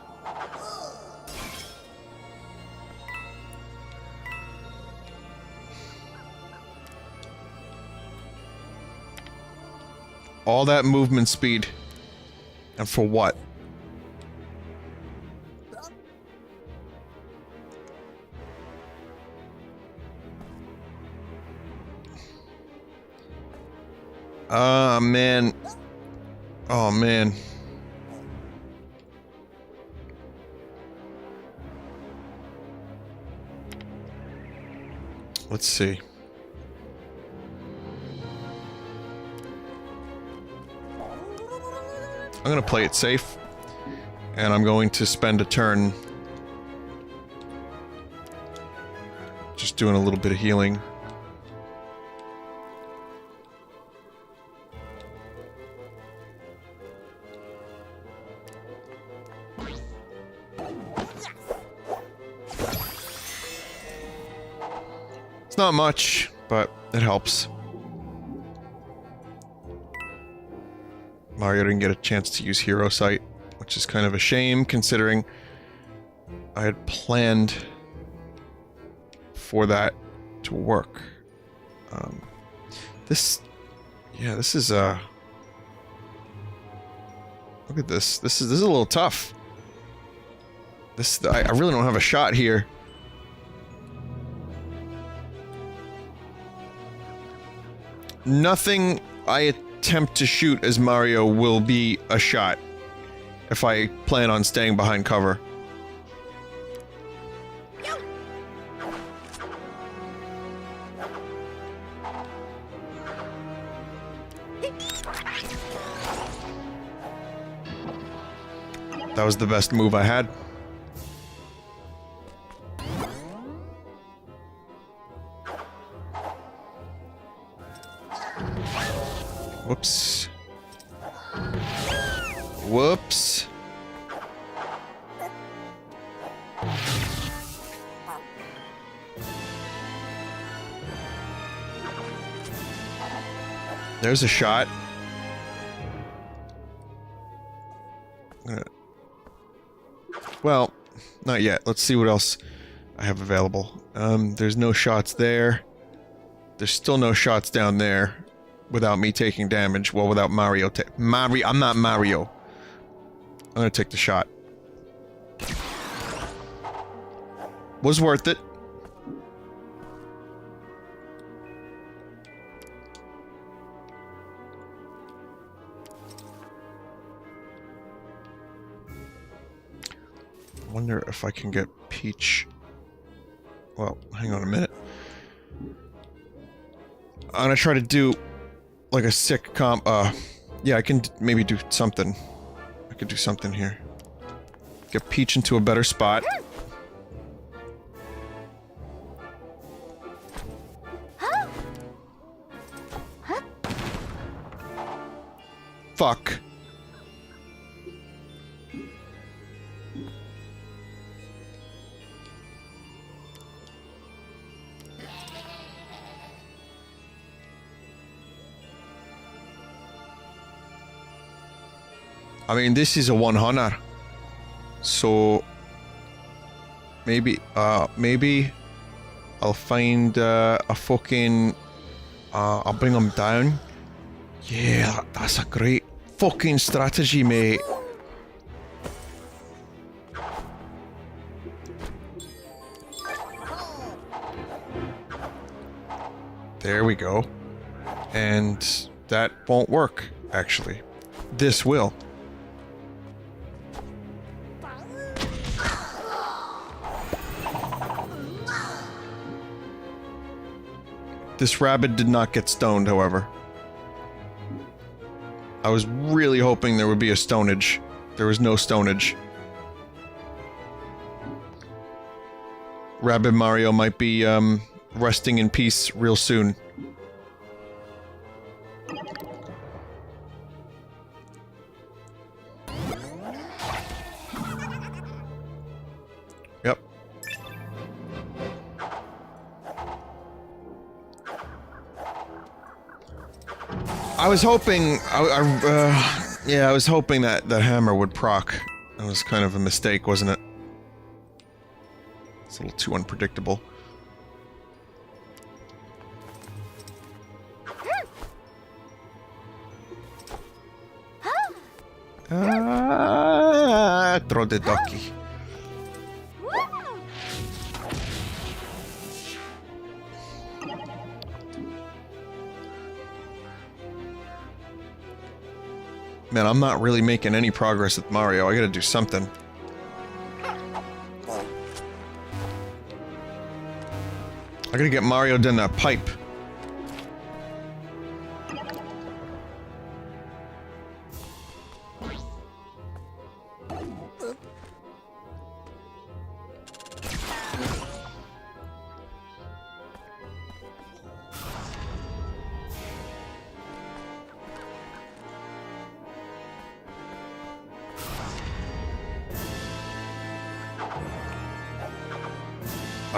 All that movement speed. And for what? Ah, man. Oh, man. Let's see. I'm gonna play it safe, and I'm going to spend a turn just doing a little bit of healing. It's not much, but it helps. Mario didn't get a chance to use Hero Sight, which is kind of a shame considering I had planned for that to work. This is look at this. This is a little tough. I really don't have a shot here. Nothing I attempt to shoot as Mario will be a shot if I plan on staying behind cover. That was the best move I had. Whoops. Whoops. There's a shot. Well, not yet. Let's see what else I have available. There's no shots there. There's still no shots down there without me taking damage. Well, without Mario I'm not Mario. I'm gonna take the shot. Was worth it. I wonder if I can get Peach. Well, hang on a minute. I'm gonna try to do like a sick comp. Yeah, I can maybe do something. I could do something here. Get Peach into a better spot. Fuck. I mean, this is a 100. So maybe maybe I'll find a fucking I'll bring them down. Yeah, that's a great fucking strategy, mate. There we go. And that won't work, actually. This will. This rabbit did not get stoned, however. I was really hoping there would be a stonage. There was no stonage. Rabid Mario might be, resting in peace real soon. Yep. I was hoping, yeah, I was hoping that the hammer would proc. That was kind of a mistake, wasn't it? It's a little too unpredictable. Throw the ducky. Man, I'm not really making any progress with Mario. I gotta do something. I gotta get Mario down that pipe.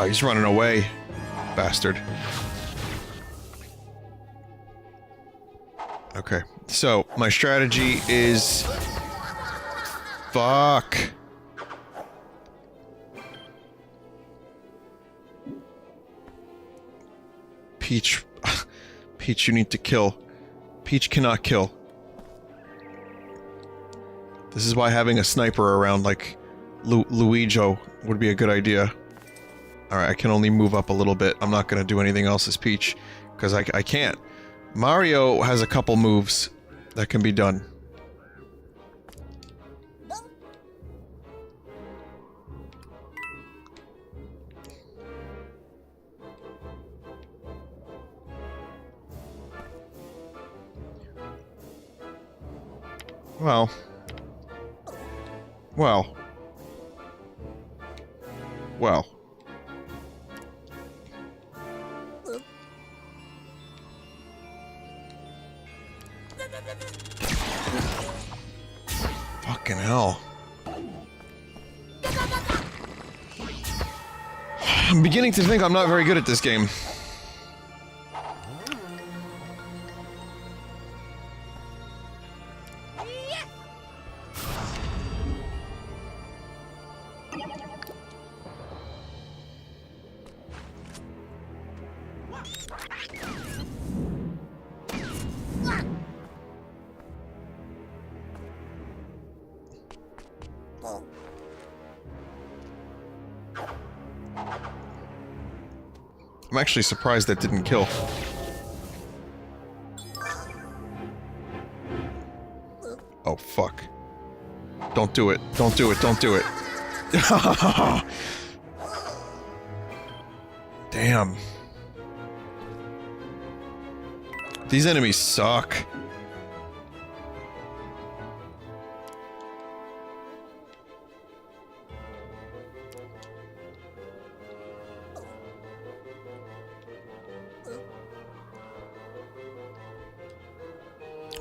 Oh, he's running away. Bastard. Okay, so my strategy is... Fuck. Peach... Peach, you need to kill. Peach cannot kill. This is why having a sniper around like Luigi would be a good idea. Alright, I can only move up a little bit. I'm not gonna do anything else as Peach, because I can't. Mario has a couple moves that can be done. Well. Well. Well. Fucking hell. I'm beginning to think I'm not very good at this game. I'm actually surprised that didn't kill. Oh, fuck. Don't do it. Don't do it. Don't do it. Damn. These enemies suck.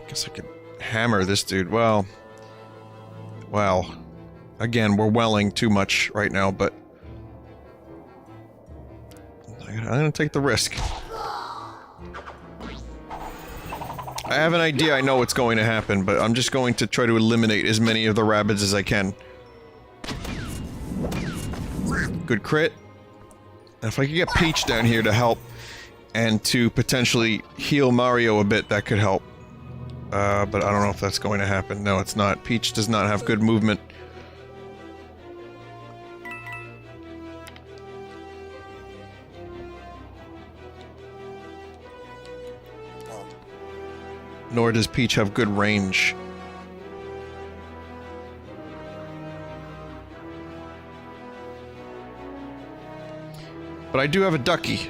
Guess I could hammer this dude. Well, again, we're welling too much right now, but I'm gonna take the risk. I have an idea, I know what's going to happen, but I'm just going to try to eliminate as many of the Rabbids as I can. Good crit. And if I could get Peach down here to help, and to potentially heal Mario a bit, that could help. But I don't know if that's going to happen. No, it's not. Peach does not have good movement. Nor does Peach have good range. But I do have a ducky.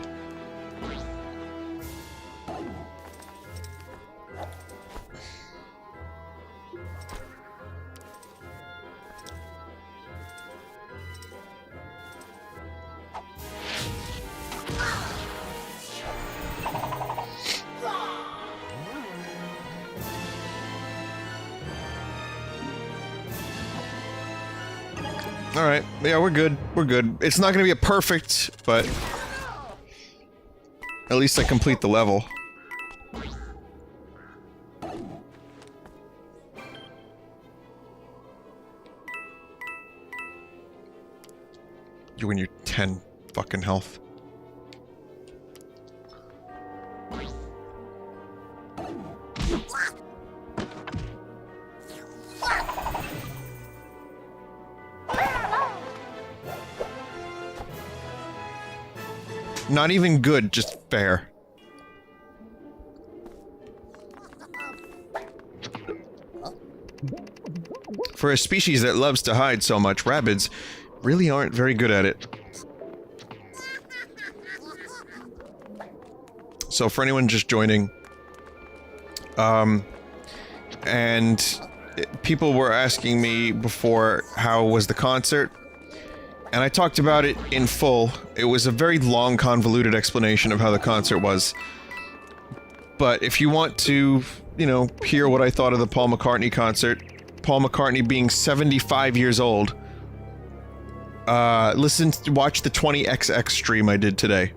Alright, yeah, we're good. We're good. It's not gonna be a perfect, but at least I complete the level. You and your 10 fucking health. Not even good, just fair. For a species that loves to hide so much, Rabbids really aren't very good at it. So for anyone just joining, and people were asking me before how was the concert, and I talked about it in full. It was a very long, convoluted explanation of how the concert was. But if you want to, you know, hear what I thought of the Paul McCartney concert, Paul McCartney being 75 years old, watch the 20XX stream I did today.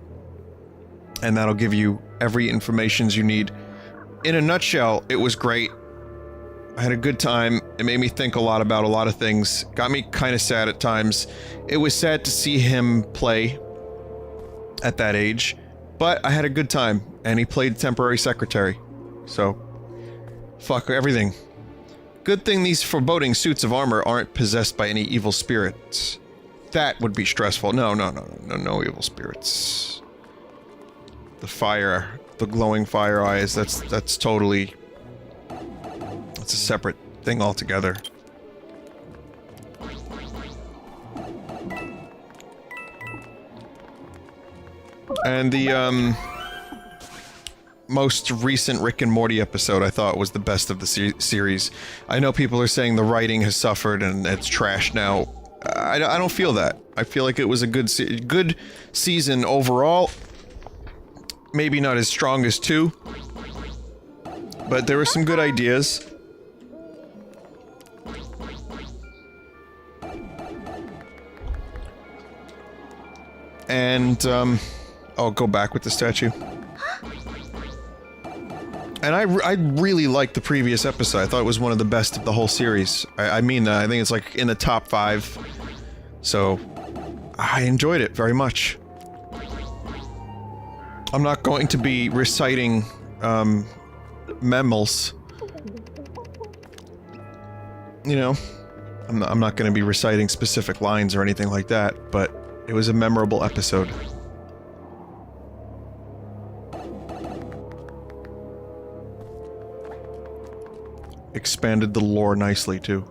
And that'll give you every information you need. In a nutshell, it was great. I had a good time. It made me think a lot about a lot of things. Got me kind of sad at times. It was sad to see him play at that age, but I had a good time, and he played temporary secretary. So, fuck everything. Good thing these foreboding suits of armor aren't possessed by any evil spirits. That would be stressful. No evil spirits. The fire, the glowing fire eyes, that's totally... It's a separate thing altogether. And the, most recent Rick and Morty episode I thought was the best of the series. I know people are saying the writing has suffered and it's trash now. I don't feel that. I feel like it was a good season overall. Maybe not as strong as 2. But there were some good ideas. And, I'll go back with the statue. And I really liked the previous episode. I thought it was one of the best of the whole series. I mean that. I think it's like in the top 5. So, I enjoyed it very much. I'm not going to be reciting, memos. You know, I'm not going to be reciting specific lines or anything like that, but it was a memorable episode. Expanded the lore nicely, too.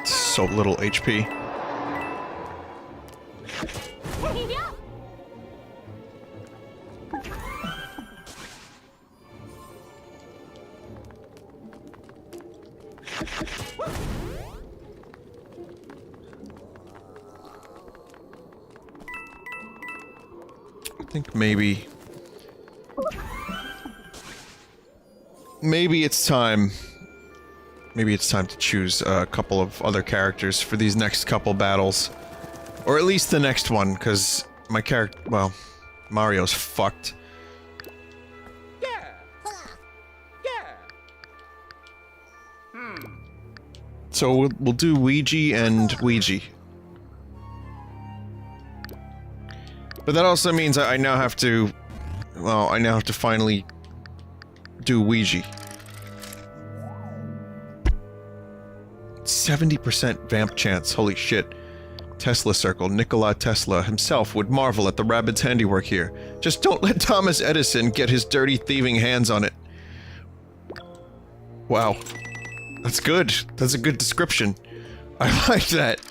So little HP. I think maybe it's time. Maybe it's time to choose a couple of other characters for these next couple battles. Or at least the next one, because my character... well, Mario's fucked. So we'll do Luigi and Luigi. But that also means I now have to... Well, I now have to finally do Ouija. 70% vamp chance, holy shit. Tesla Circle, Nikola Tesla himself would marvel at the Rabbids' handiwork here. Just don't let Thomas Edison get his dirty thieving hands on it. Wow. That's good. That's a good description. I like that.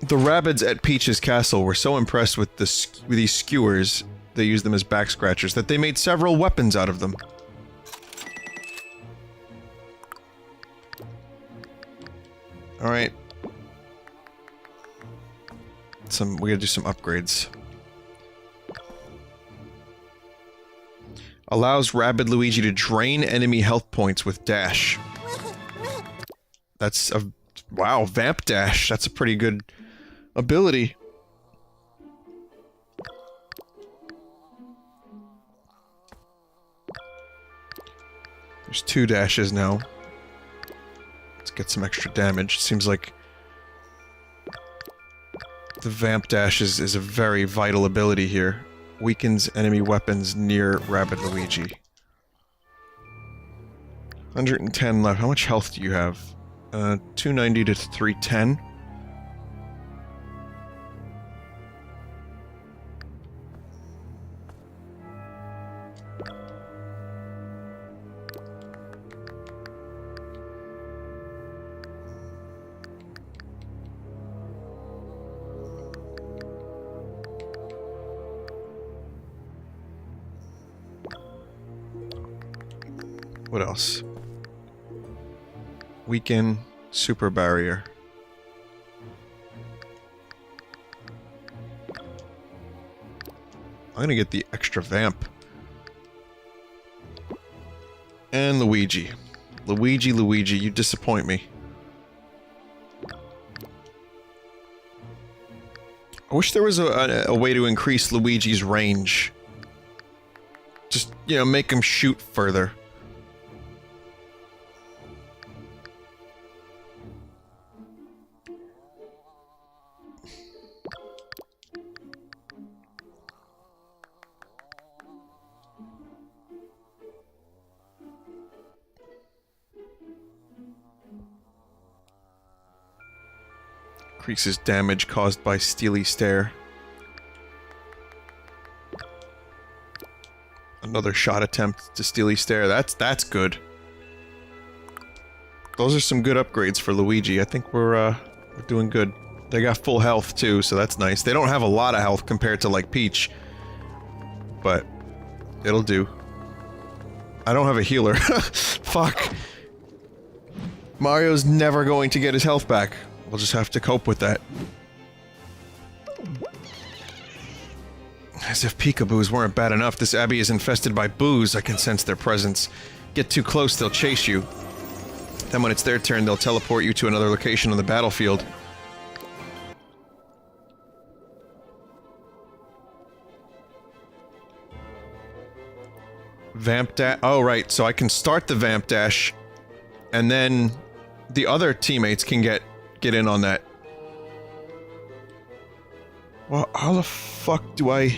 The Rabbids at Peach's castle were so impressed with these skewers, they used them as back scratchers, that they made several weapons out of them. Alright. We gotta do some upgrades. Allows Rabid Luigi to drain enemy health points with dash. That's a... Wow, Vamp Dash. That's a pretty good ability. There's 2 dashes now. Let's get some extra damage. Seems like the Vamp Dash is a very vital ability here. Weakens enemy weapons near Rabid Luigi. 110 left. How much health do you have? 290 to 310. What else? Weaken, super barrier. I'm gonna get the extra vamp. And Luigi. Luigi, you disappoint me. I wish there was a way to increase Luigi's range. Just, you know, make him shoot further. Increases damage caused by Steely Stare. Another shot attempt to Steely Stare. That's good. Those are some good upgrades for Luigi. I think we're doing good. They got full health too, so that's nice. They don't have a lot of health compared to like Peach, but it'll do. I don't have a healer. Fuck. Mario's never going to get his health back. We'll just have to cope with that. As if peekaboos weren't bad enough, this abbey is infested by boos. I can sense their presence. Get too close, they'll chase you. Then when it's their turn, they'll teleport you to another location on the battlefield. Vamp dash. Oh, right, so I can start the Vamp Dash, and then the other teammates can get in on that. Well, how the fuck do I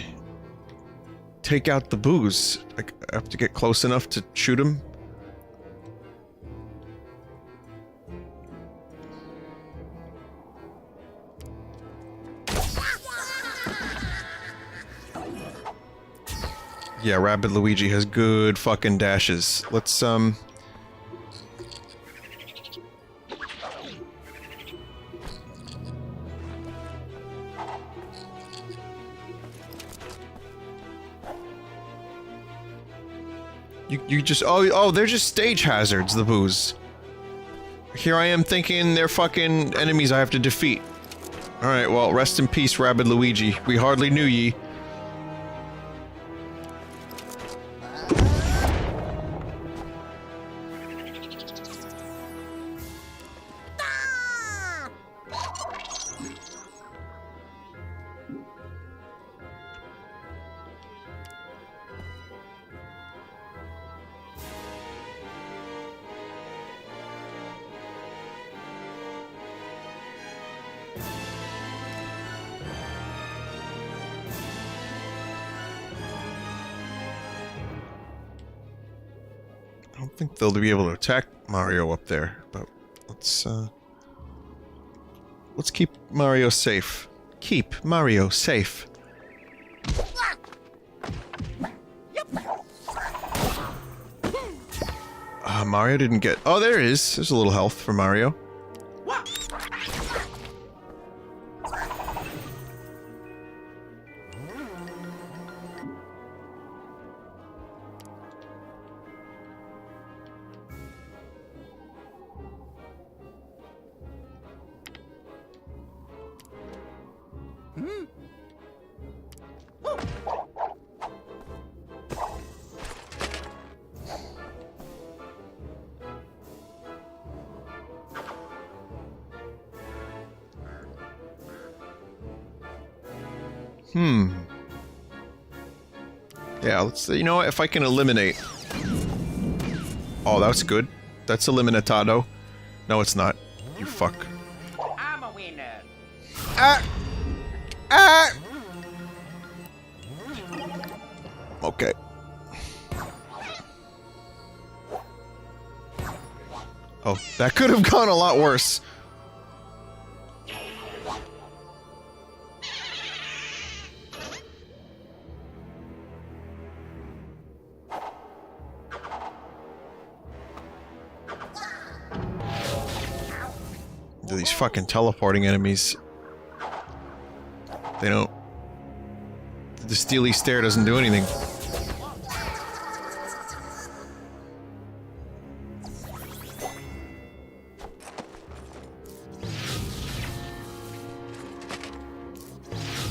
take out the boos? Like, I have to get close enough to shoot him? Yeah, Rabid Luigi has good fucking dashes. Let's, You just- oh, they're just stage hazards, the boos. Here I am thinking they're fucking enemies I have to defeat. Alright, well, rest in peace, Rabid Luigi. We hardly knew ye. don't think they'll be able to attack Mario up there, but let's keep Mario safe. Keep Mario safe. Mario didn't get... Oh, there it is. There's a little health for Mario. Yeah, let's... You know what? If I can eliminate... Oh, that's good. That's eliminatado. No, it's not. You fuck. I'm a winner. Ah! Ah! Okay. Oh, that could have gone a lot worse. These fucking teleporting enemies. They don't... The steely stare doesn't do anything.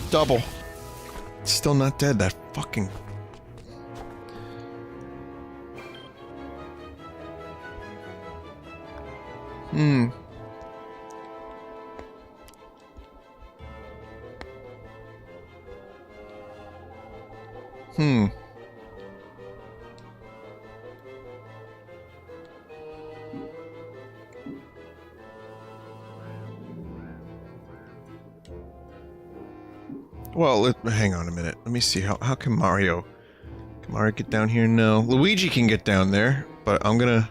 Double. Still not dead, that fucking... Well, hang on a minute. Let me see. How can Mario... Can Mario get down here? No. Luigi can get down there, but I'm gonna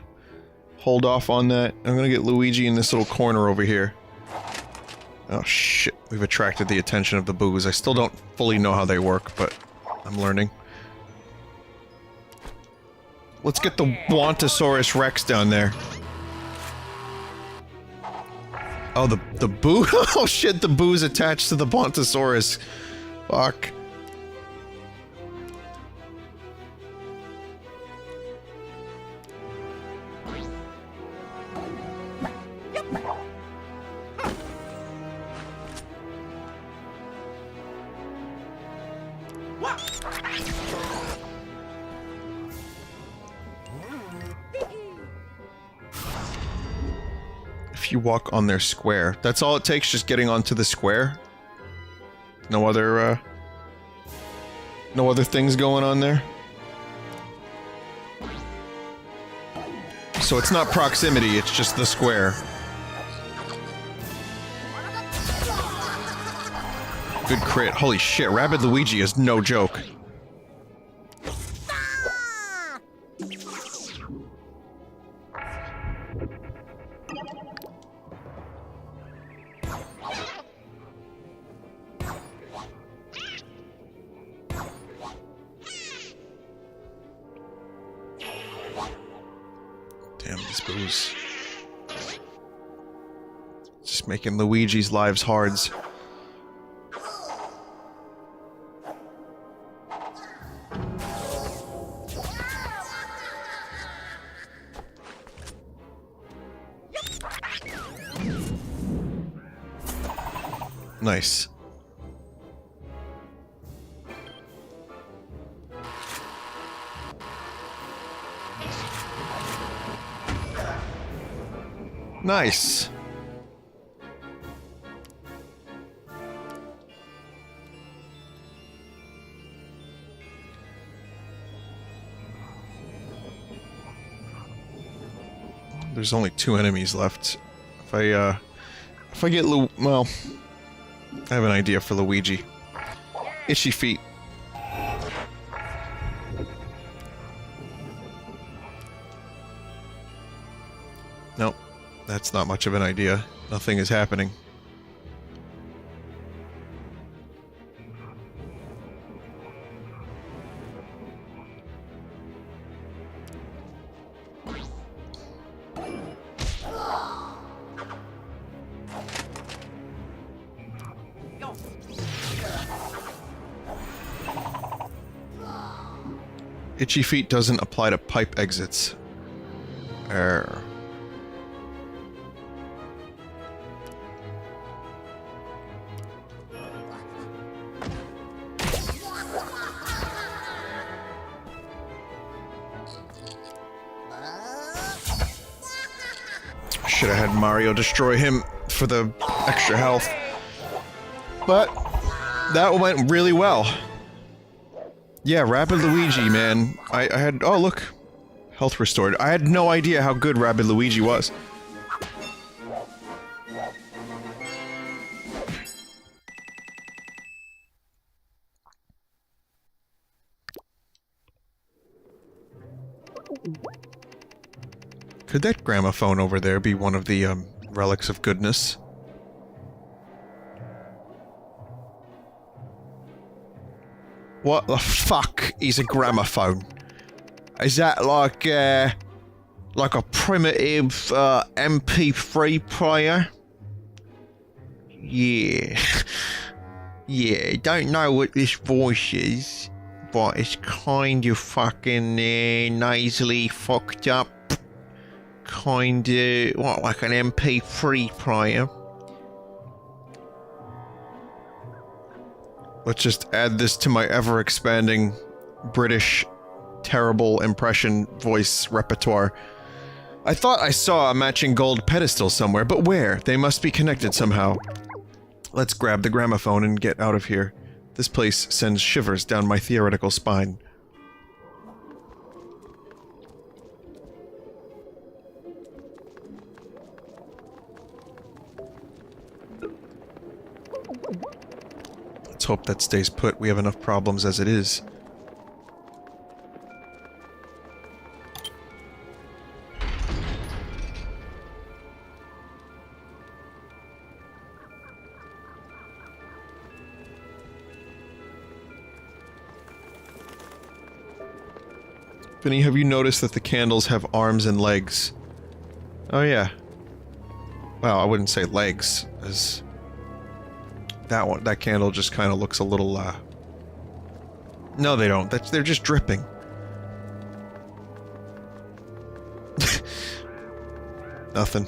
hold off on that. I'm gonna get Luigi in this little corner over here. Oh shit. We've attracted the attention of the boos. I still don't fully know how they work, but I'm learning. Let's get the Brontosaurus Rex down there. Oh, the boo? Oh shit, the boo's attached to the Brontosaurus. Fuck. If you walk on their square. That's all it takes, just getting onto the square? No other things going on there? So it's not proximity, it's just the square. Good crit. Holy shit, Rabid Luigi is no joke. Damn, these boos. Just making Luigi's lives hards. Nice. Nice. There's only 2 enemies left. If I get well, I have an idea for Luigi. Itchy feet. That's not much of an idea. Nothing is happening. Itchy feet doesn't apply to pipe exits. Err. Should have had Mario destroy him for the extra health. But that went really well. Yeah, Rabid Luigi, man. I had... Oh, look. Health restored. I had no idea how good Rabid Luigi was. Could that gramophone over there be one of the, relics of goodness? What the fuck is a gramophone? Is that like a primitive, MP3 player? Yeah. Yeah, don't know what this voice is, but it's kind of fucking, nasally fucked up. Kinda, what, like an MP3 player? Let's just add this to my ever-expanding British terrible impression voice repertoire. I thought I saw a matching gold pedestal somewhere, but where? They must be connected somehow. Let's grab the gramophone and get out of here. This place sends shivers down my theoretical spine. Let's hope that stays put. We have enough problems as it is. Vinny, have you noticed that the candles have arms and legs? Oh yeah. Well, I wouldn't say legs, as... That candle just kind of looks a little, No, they don't. They're just dripping. Nothing.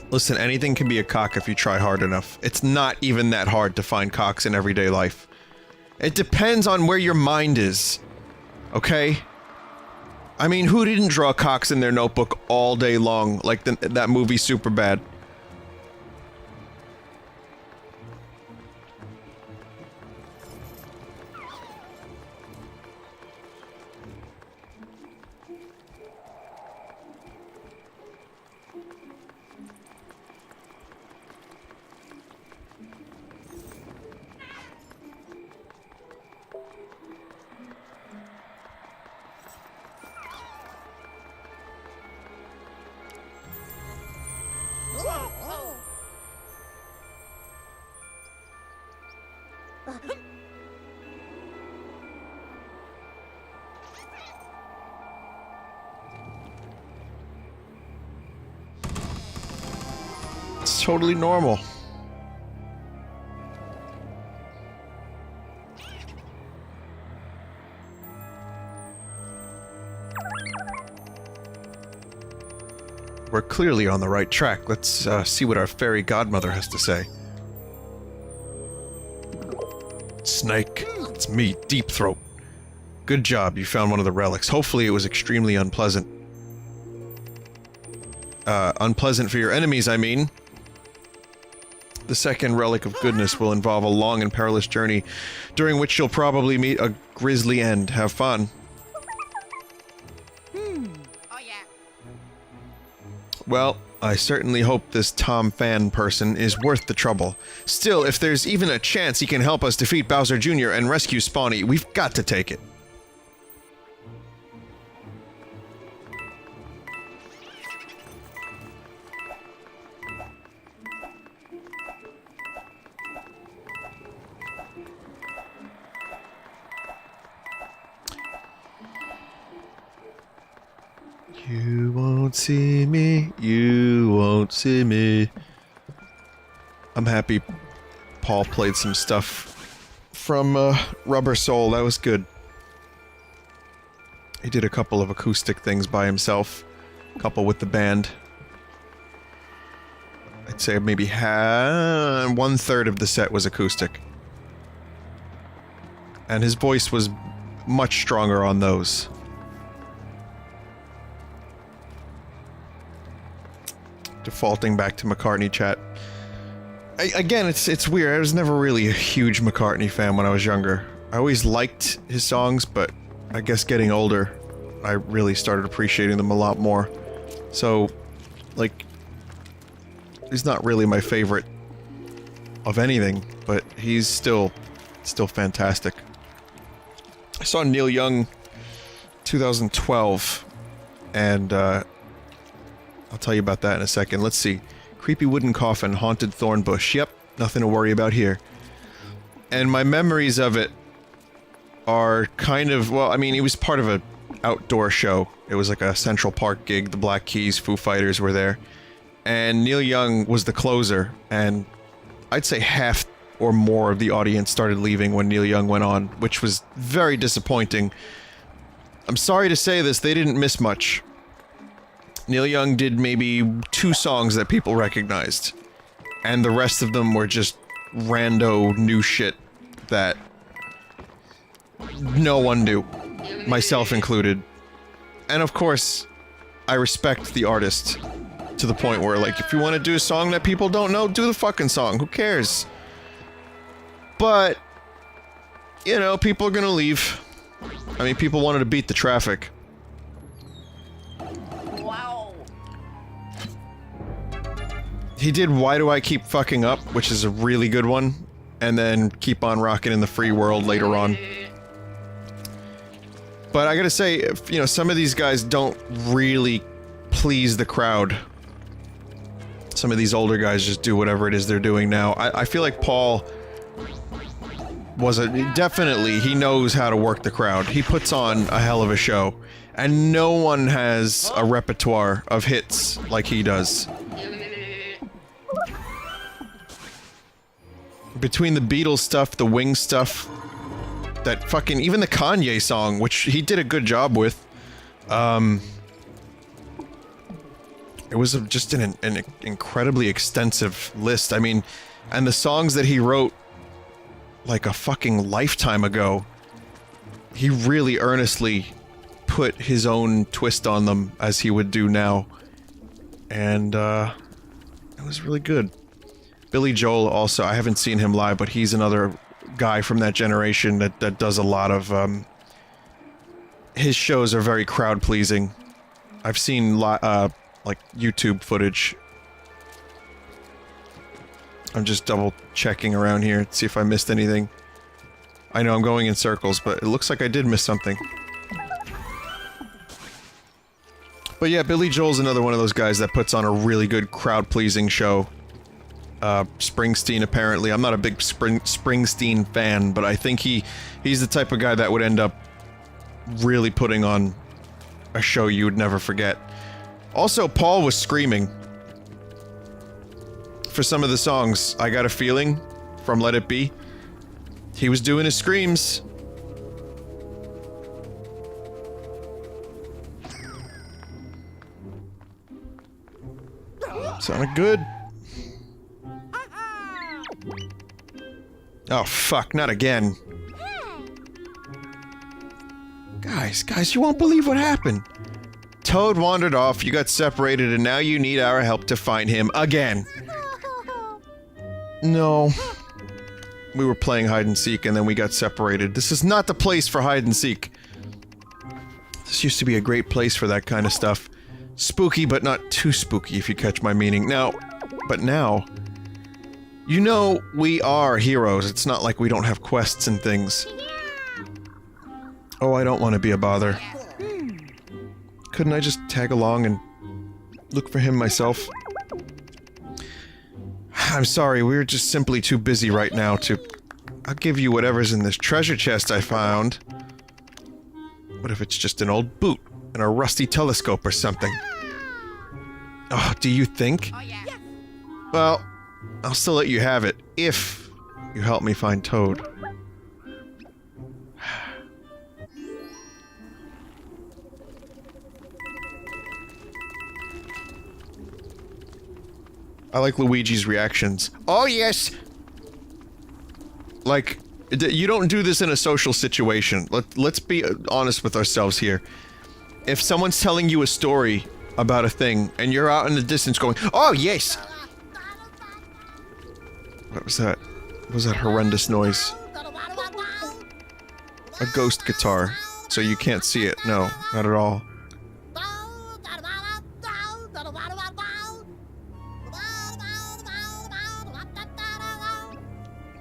Listen, anything can be a cock if you try hard enough. It's not even that hard to find cocks in everyday life. It depends on where your mind is. Okay? I mean, who didn't draw cocks in their notebook all day long, like that movie Superbad? It's totally normal. We're clearly on the right track. Let's see what our fairy godmother has to say. Snake, it's me, Deep Throat. Good job, you found one of the relics. Hopefully it was extremely unpleasant. Unpleasant for your enemies, I mean. The second relic of goodness will involve a long and perilous journey, during which you'll probably meet a grisly end. Have fun. Well, I certainly hope this Tom Fan person is worth the trouble. Still, if there's even a chance he can help us defeat Bowser Jr. and rescue Spawny, we've got to take it. You won't see me, you won't see me. I'm happy Paul played some stuff from Rubber Soul, that was good. He did a couple of acoustic things by himself, a couple with the band. I'd say maybe 1/3 of the set was acoustic. And his voice was much stronger on those. Defaulting back to McCartney chat. Again, it's weird. I was never really a huge McCartney fan when I was younger. I always liked his songs, but I guess getting older, I really started appreciating them a lot more. So, like, he's not really my favorite of anything, but he's still fantastic. I saw Neil Young 2012, and I'll tell you about that in a second. Let's see. Creepy wooden coffin, haunted thorn bush. Yep, nothing to worry about here. And my memories of it are kind of, well, I mean, it was part of an outdoor show. It was like a Central Park gig. The Black Keys, Foo Fighters were there. And Neil Young was the closer, and I'd say half or more of the audience started leaving when Neil Young went on, which was very disappointing. I'm sorry to say this, they didn't miss much. Neil Young did maybe 2 songs that people recognized, and the rest of them were just rando new shit that no one knew, myself included. And of course, I respect the artist to the point where, like, if you want to do a song that people don't know, do the fucking song, who cares? But, you know, people are gonna leave. I mean, people wanted to beat the traffic. He did Why Do I Keep Fucking Up, which is a really good one, and then Keep On Rockin' in the Free World later on. But I gotta say, if, you know, some of these guys don't really please the crowd. Some of these older guys just do whatever it is they're doing now. I feel like Paul was definitely, he knows how to work the crowd. He puts on a hell of a show. And no one has a repertoire of hits like he does. Between the Beatles stuff, the Wings stuff, that fucking, even the Kanye song, which he did a good job with, it was just an incredibly extensive list. I mean, and the songs that he wrote like a fucking lifetime ago, he really earnestly put his own twist on them, as he would do now. And, it was really good. Billy Joel also, I haven't seen him live, but he's another guy from that generation that does a lot of, his shows are very crowd-pleasing. I've seen, like, YouTube footage. I'm just double-checking around here to see if I missed anything. I know I'm going in circles, but it looks like I did miss something. But yeah, Billy Joel's another one of those guys that puts on a really good crowd-pleasing show. Springsteen, apparently. I'm not a big Springsteen fan, but I think he's the type of guy that would end up really putting on a show you would never forget. Also, Paul was screaming for some of the songs. I Got a Feeling from Let It Be. He was doing his screams. Sounded good. Oh, fuck, not again. Guys, you won't believe what happened. Toad wandered off, you got separated, and now you need our help to find him again. No. We were playing hide and seek, and then we got separated. This is not the place for hide and seek. This used to be a great place for that kind of stuff. spooky, but not too spooky, if you catch my meaning. Now, you know, we are heroes. It's not like we don't have quests and things. Oh, I don't want to be a bother. Couldn't I just tag along and look for him myself? I'm sorry, we're just simply too busy right now to... I'll give you whatever's in this treasure chest I found. What if it's just an old boot and a rusty telescope or something? Oh, do you think? Oh, yeah. Well, I'll still let you have it, if you help me find Toad. I like Luigi's reactions. Oh, yes! Like, you don't do this in a social situation. Let's be honest with ourselves here. If someone's telling you a story about a thing, and you're out in the distance going, oh, yes! What was that? What was that horrendous noise? A ghost guitar. So you can't see it. No, not at all.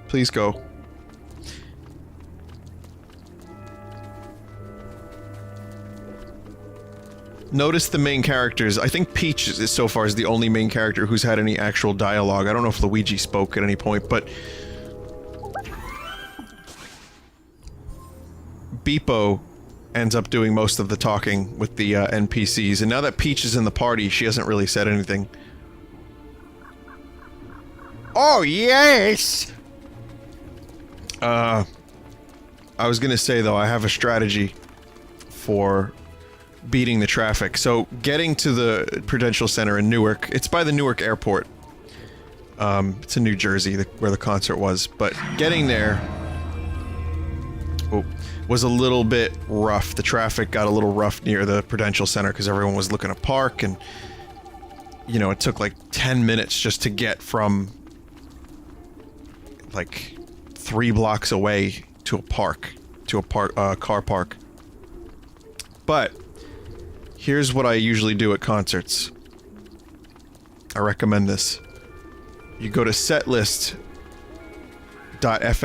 Please go. Notice the main characters. I think Peach is so far is the only main character who's had any actual dialogue. I don't know if Luigi spoke at any point, but... Beepo ends up doing most of the talking with the NPCs, and now that Peach is in the party, she hasn't really said anything. Oh, yes! I was gonna say, though, I have a strategy for beating the traffic. So, getting to the Prudential Center in Newark, it's by the Newark Airport. It's in New Jersey, where the concert was, but getting there was a little bit rough. The traffic got a little rough near the Prudential Center because everyone was looking to park, and, you know, it took like 10 minutes just to get from, like, 3 blocks away to a park, car park. But here's what I usually do at concerts. I recommend this. You go to setlist.fm,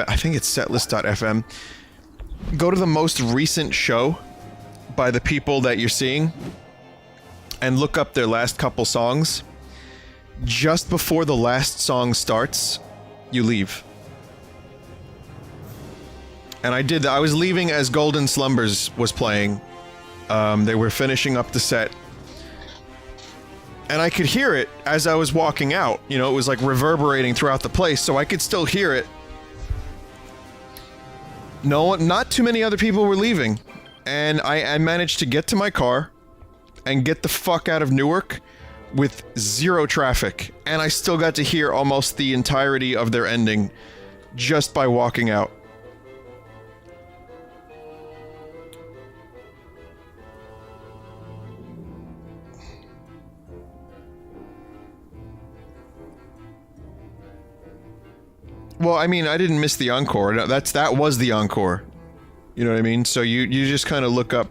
I think it's setlist.fm. Go to the most recent show by the people that you're seeing and look up their last couple songs. Just before the last song starts, you leave. And I did that. I was leaving as Golden Slumbers was playing. They were finishing up the set. And I could hear it as I was walking out. You know, it was like reverberating throughout the place, so I could still hear it. No, not too many other people were leaving. And I managed to get to my car and get the fuck out of Newark with 0 traffic. And I still got to hear almost the entirety of their ending just by walking out. Well, I mean, I didn't miss the encore. That was the encore. You know what I mean? So you just kind of look up,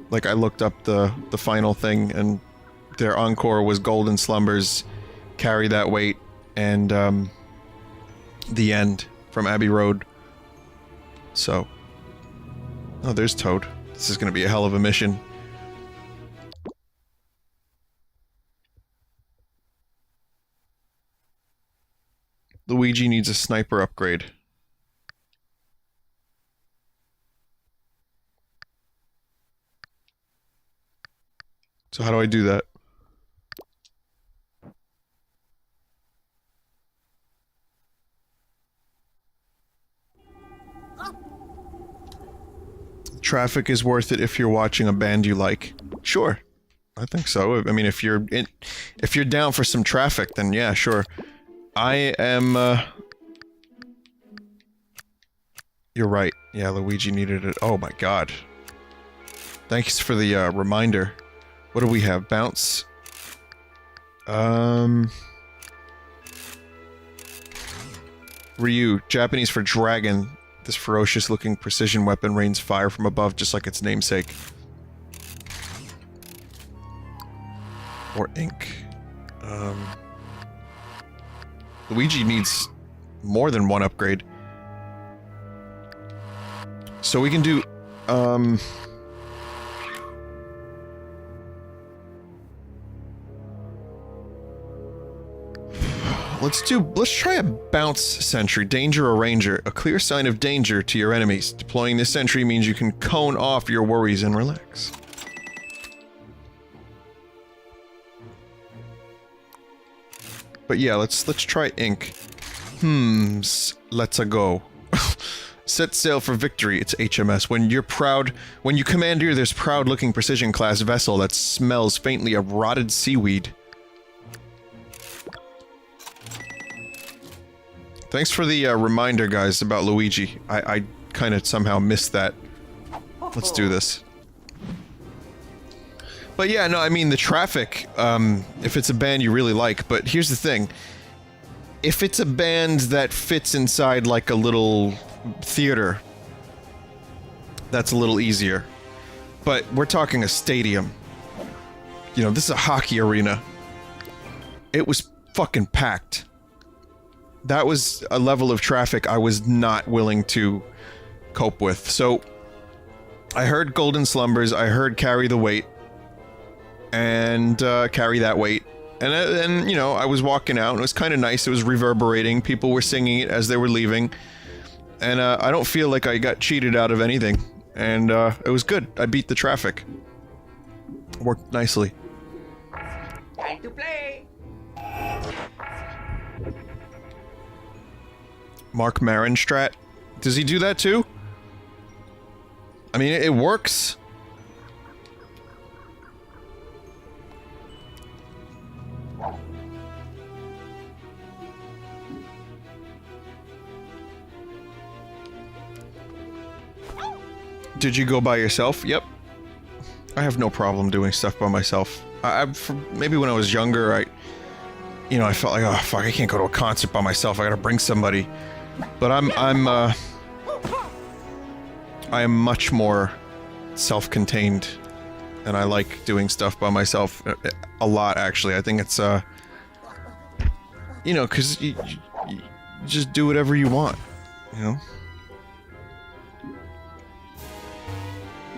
like I looked up the final thing, and their encore was Golden Slumbers, Carry That Weight, and The End from Abbey Road. So, oh, there's Toad. This is gonna be a hell of a mission. Luigi needs a sniper upgrade. So how do I do that? Traffic is worth it if you're watching a band you like. Sure. I think so. I mean, if you're down for some traffic, then yeah, sure. I am, You're right. Yeah, Luigi needed it. Oh my god. Thanks for the, reminder. What do we have? Bounce? Ryu. Japanese for dragon. This ferocious-looking precision weapon rains fire from above just like its namesake. Or ink. Luigi needs more than one upgrade. So we can do, let's try a bounce sentry. Danger or ranger. A clear sign of danger to your enemies. Deploying this sentry means you can cone off your worries and relax. But yeah, let's try ink. Let's-a go. Set sail for victory. It's HMS. When you commandeer this proud-looking precision class vessel that smells faintly of rotted seaweed. Thanks for the reminder, guys, about Luigi. I kind of somehow missed that. Let's do this. But yeah, no, I mean, the traffic, if it's a band you really like, but here's the thing. If it's a band that fits inside, like, a little theater, that's a little easier. But we're talking a stadium. You know, this is a hockey arena. It was fucking packed. That was a level of traffic I was not willing to cope with. So, I heard Golden Slumbers, I heard Carry the Weight, and Carry That Weight. And you know, I was walking out, and it was kind of nice, it was reverberating, people were singing it as they were leaving. And I don't feel like I got cheated out of anything. And it was good, I beat the traffic. Worked nicely. Time to play. Mark Maron strat. Does he do that too? I mean, it works. Did you go by yourself? Yep. I have no problem doing stuff by myself. Maybe when I was younger, I felt like, oh fuck, I can't go to a concert by myself. I gotta bring somebody. But I am much more self-contained, and I like doing stuff by myself a lot, actually. I think it's, you know, because you just do whatever you want, you know?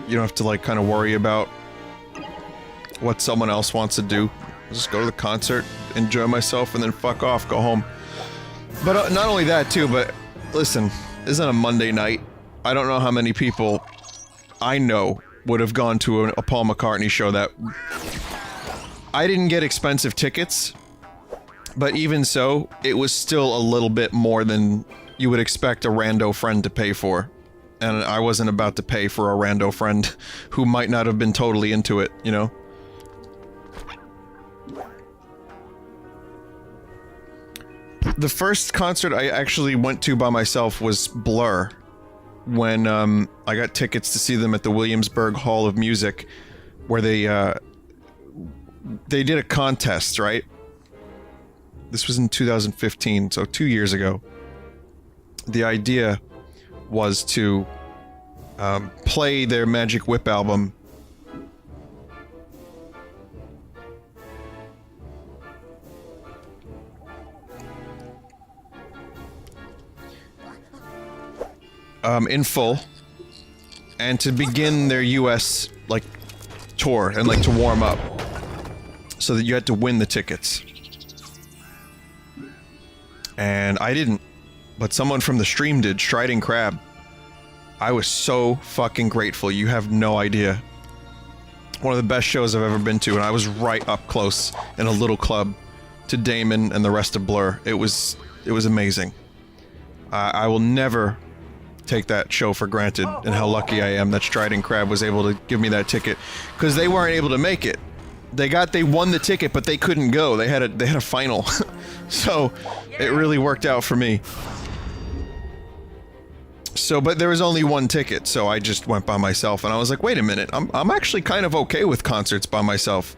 You don't have to, like, kind of worry about what someone else wants to do. Just go to the concert, enjoy myself, and then fuck off, go home. But not only that, too, but listen, this is on a Monday night. I don't know how many people I know would have gone to a Paul McCartney show that... I didn't get expensive tickets, but even so, it was still a little bit more than you would expect a rando friend to pay for. And I wasn't about to pay for a rando friend who might not have been totally into it, you know? The first concert I actually went to by myself was Blur, when I got tickets to see them at the Williamsburg Hall of Music, where they did a contest, right? This was in 2015, so 2 years ago. The idea was to play their Magic Whip album in full, and to begin their US, like, tour, and, like, to warm up, so that you had to win the tickets. And I didn't, but someone from the stream did, Striding Crab. I was so fucking grateful, you have no idea. One of the best shows I've ever been to, and I was right up close in a little club to Damon and the rest of Blur. It was amazing. I will never take that show for granted, and how lucky I am that Striding Crab was able to give me that ticket, because they weren't able to make it. They won the ticket, but they couldn't go. They had a final. So it really worked out for me. So, but there was only one ticket, so I just went by myself, and I was like, wait a minute, I'm actually kind of okay with concerts by myself.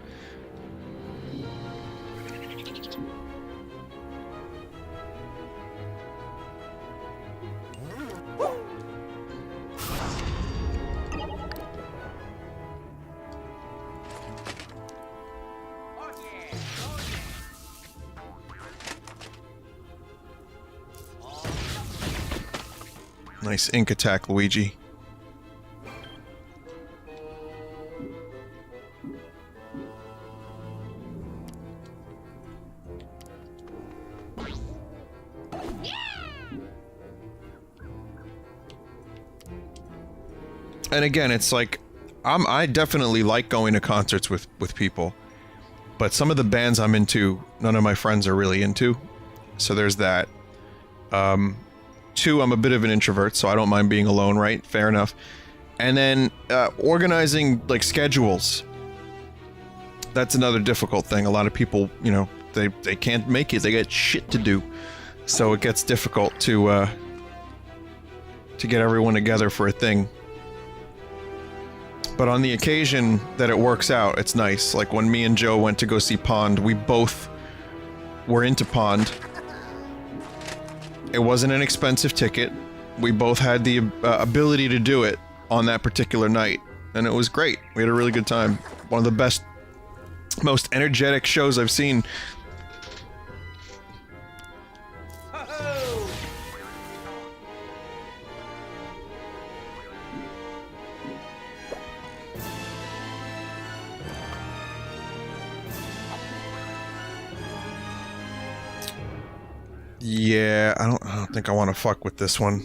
Nice ink attack, Luigi. And again, it's like, I definitely like going to concerts with people. But some of the bands I'm into, none of my friends are really into. So there's that. Two, I'm a bit of an introvert, so I don't mind being alone, right? Fair enough. And then, organizing, like, schedules. That's another difficult thing. A lot of people, you know, they can't make it. They got shit to do. So it gets difficult to get everyone together for a thing. But on the occasion that it works out, it's nice. Like when me and Joe went to go see Pond, we both were into Pond. It wasn't an expensive ticket. We both had the ability to do it on that particular night. And it was great. We had a really good time. One of the best, most energetic shows I've seen. Yeah, I don't think I want to fuck with this one.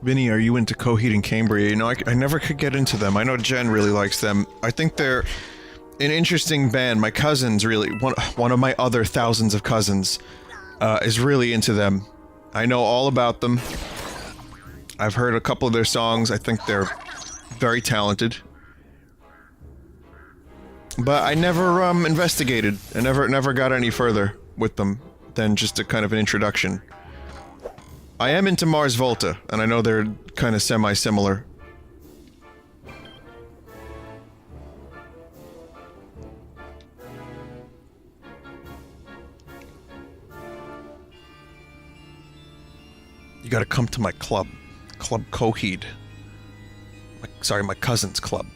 Vinny, are you into Coheed and Cambria? You know, I never could get into them. I know Jen really likes them. I think they're an interesting band. My cousins really, one of my other thousands of cousins, is really into them. I know all about them. I've heard a couple of their songs. I think they're very talented. But I never investigated. I never got any further with them than just a kind of an introduction. I am into Mars Volta, and I know they're kind of semi-similar. You gotta come to my club. Club Coheed. Sorry, my cousin's club.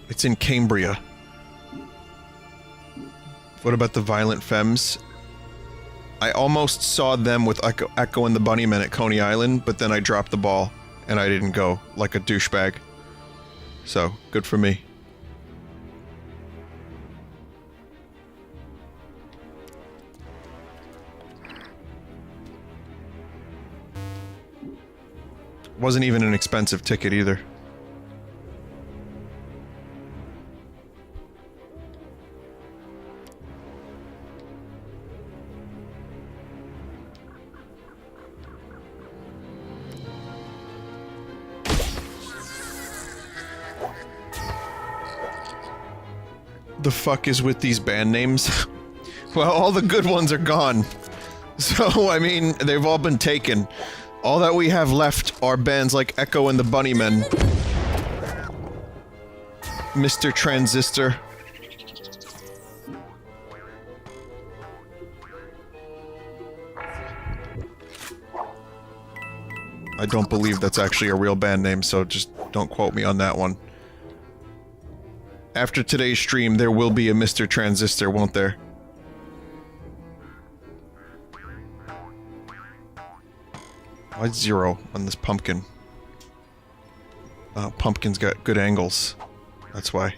It's in Cambria. What about the Violent Femmes? I almost saw them with Echo and the Bunnymen at Coney Island, but then I dropped the ball, and I didn't go, like a douchebag. So, good for me. Wasn't even an expensive ticket either. The fuck is with these band names? Well, all the good ones are gone. So, I mean, they've all been taken. All that we have left are bands like Echo and the Bunnymen. Mr. Transistor. I don't believe that's actually a real band name, so just don't quote me on that one. After today's stream, there will be a Mr. Transistor, won't there? Why 0 on this pumpkin? Pumpkin's got good angles. That's why.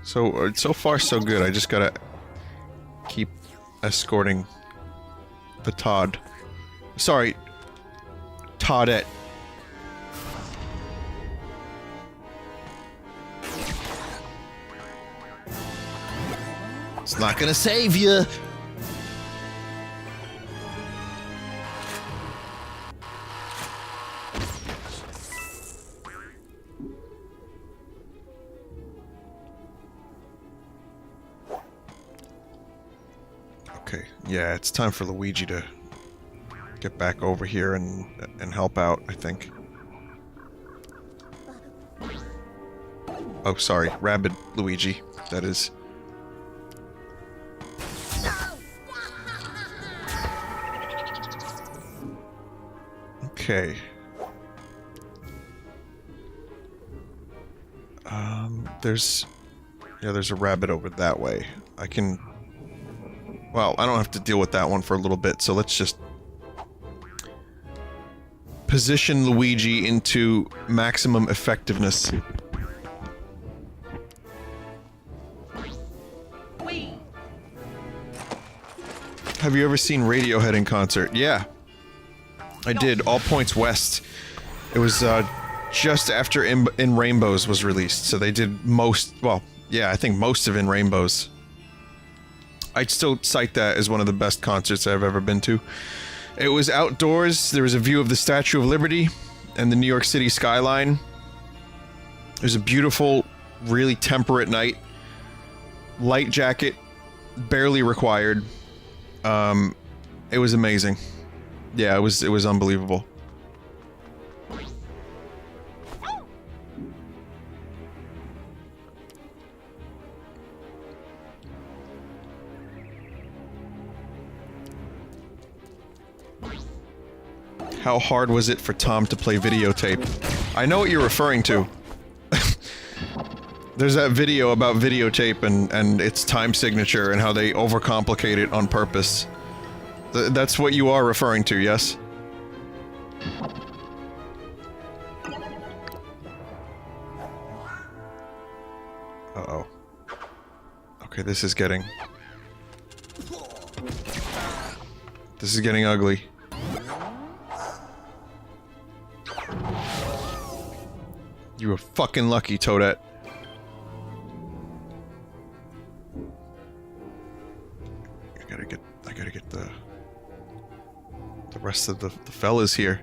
So, so far so good. I just gotta keep escorting the Todd. Sorry, Toadette. It's not gonna save you. Okay, yeah, it's time for Luigi to get back over here and help out, I think. Oh, sorry, Rabid Luigi, that is. Okay. There's a rabbit over that way. I can... Well, I don't have to deal with that one for a little bit, so let's just... position Luigi into maximum effectiveness. Wee. Have you ever seen Radiohead in concert? Yeah. I did. All Points West. It was, just after In Rainbows was released, so they did most... Well, yeah, I think most of In Rainbows. I'd still cite that as one of the best concerts I've ever been to. It was outdoors, there was a view of the Statue of Liberty and the New York City skyline. It was a beautiful, really temperate night. Light jacket, barely required. It was amazing. Yeah, it was unbelievable. How hard was it for Tom to play videotape? I know what you're referring to. There's that video about videotape and its time signature and how they overcomplicate it on purpose. That's what you are referring to, yes? Uh-oh. Okay, this is getting ugly. You were fucking lucky, Toadette. I gotta get the rest of the fellas here.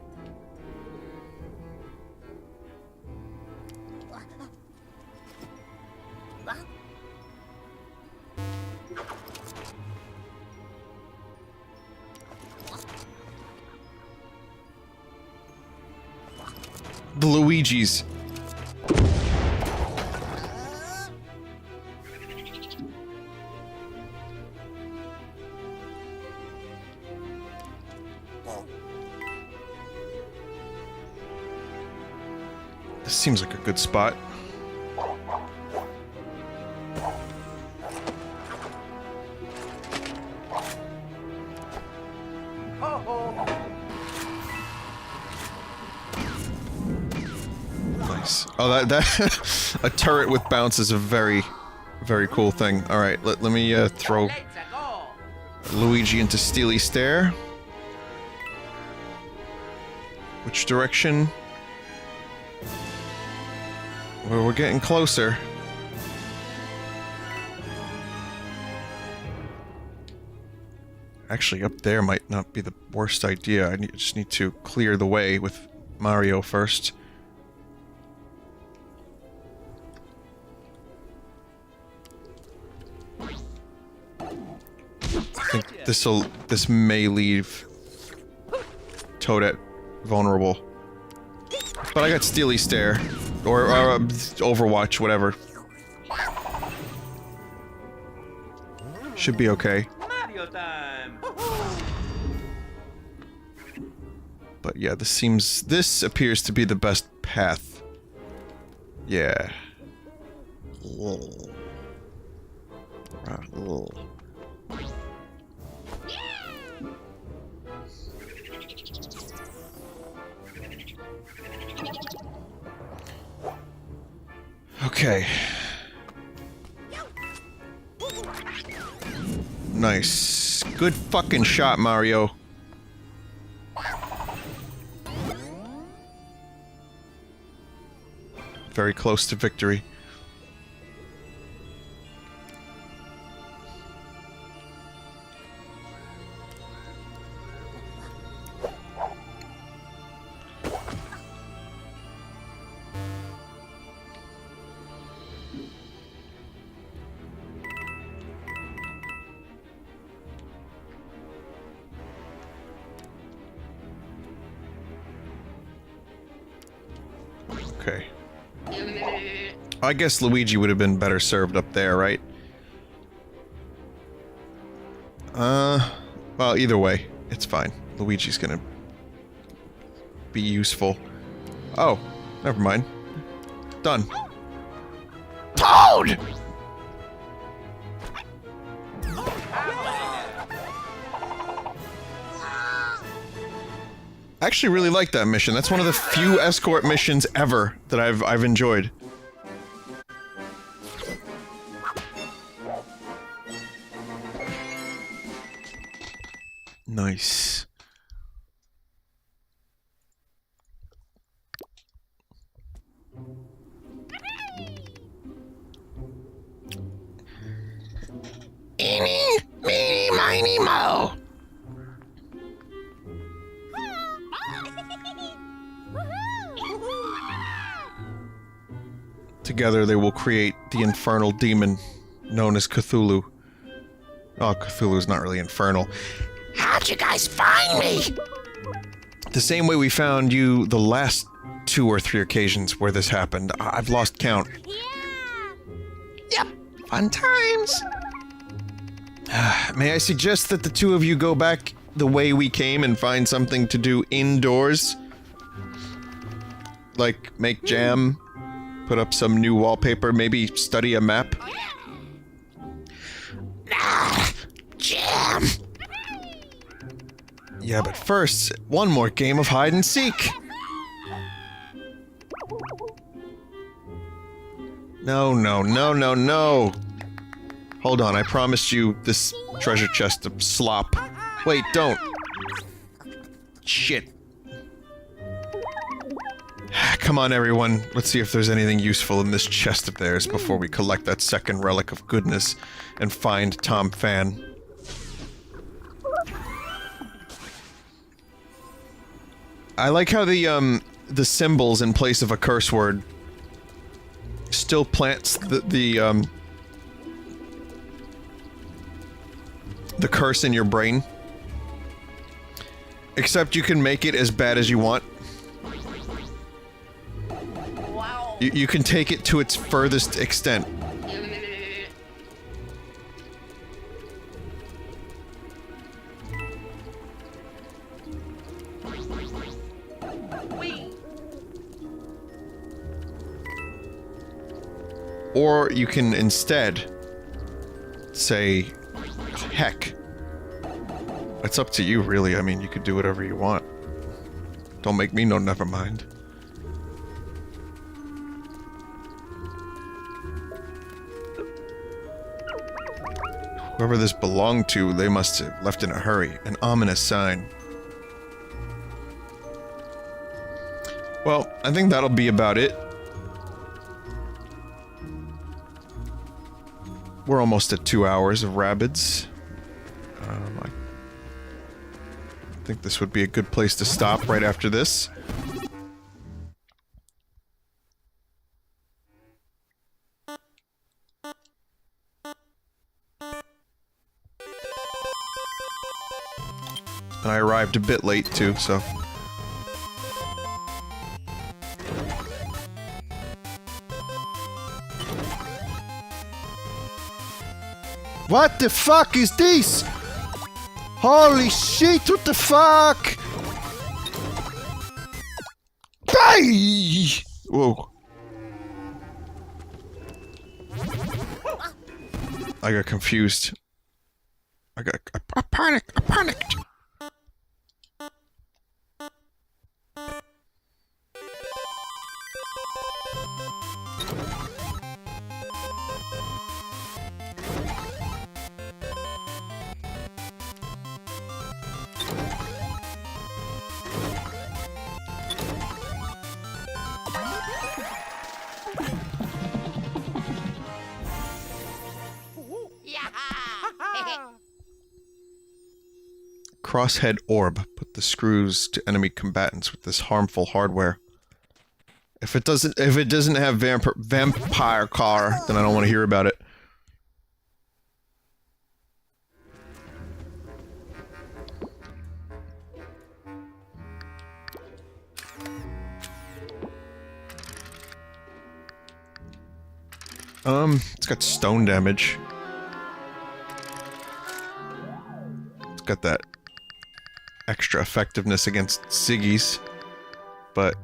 The Luigis. This seems like a good spot. Nice. Oh, that a turret with bounce is a very, very cool thing. All right, let me throw Let's go. Luigi into Steely Stare. Which direction? Well, we're getting closer. Actually, up there might not be the worst idea. I just need to clear the way with Mario first. I think this may leave Toadette vulnerable. But I got Steely Stare. Or Overwatch, whatever. Should be okay. Mario time. But yeah, this appears to be the best path. Yeah. Okay. Nice. Good fucking shot, Mario. Very close to victory. Okay. I guess Luigi would have been better served up there, right? Well, either way, it's fine. Luigi's gonna be useful. Oh, never mind. Done. Toad! I actually really like that mission. That's one of the few escort missions ever that I've enjoyed. Nice. Eeny, meeny, miny, mo. Together they will create the infernal demon known as Cthulhu. Oh, Cthulhu's not really infernal. How'd you guys find me? The same way we found you the last 2 or 3 occasions where this happened. I've lost count. Yep, fun times. May I suggest that the 2 of you go back the way we came and find something to do indoors? Like, make jam, put up some new wallpaper, maybe study a map? Jam. Yeah, but first, one more game of hide and seek! No, no, no, no, no! Hold on, I promised you this treasure chest of slop. Wait, don't! Shit. Come on, everyone. Let's see if there's anything useful in this chest of theirs before we collect that second relic of goodness and find Tom Fan. I like how the symbols in place of a curse word still plants the curse in your brain. Except you can make it as bad as you want. Wow. You can take it to its furthest extent. Wee. Or you can instead say, heck. It's up to you, really. I mean, you could do whatever you want. Don't make me no never mind. Whoever this belonged to, they must have left in a hurry. An ominous sign. Well, I think that'll be about it. We're almost at 2 hours of Rabbids. I think this would be a good place to stop right after this. And I arrived a bit late too, so... What the fuck is this? Holy shit, what the fuck? Hey! Whoa. I got confused. I panicked. Crosshead orb. Put the screws to enemy combatants with this harmful hardware. If it doesn't have vampire car, then I don't want to hear about it. It's got stone damage. It's got that extra effectiveness against Ziggies, but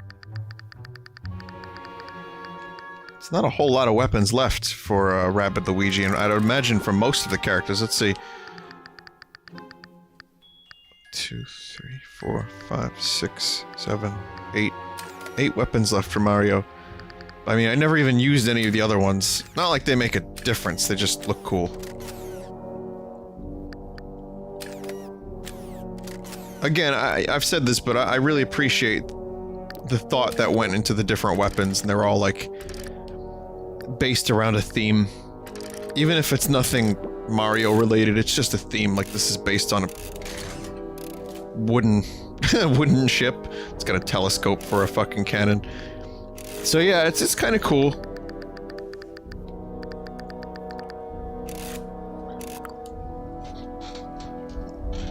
it's not a whole lot of weapons left for Rabid Luigi, and I'd imagine for most of the characters. Let's see. 2, 3, 4, 5, 6, 7, 8. 8 weapons left for Mario. I mean, I never even used any of the other ones. Not like they make a difference, they just look cool. Again, I've said this, but I really appreciate the thought that went into the different weapons, and they're all, like, based around a theme. Even if it's nothing Mario-related, it's just a theme, like this is based on a wooden wooden ship. It's got a telescope for a fucking cannon. So yeah, it's kind of cool.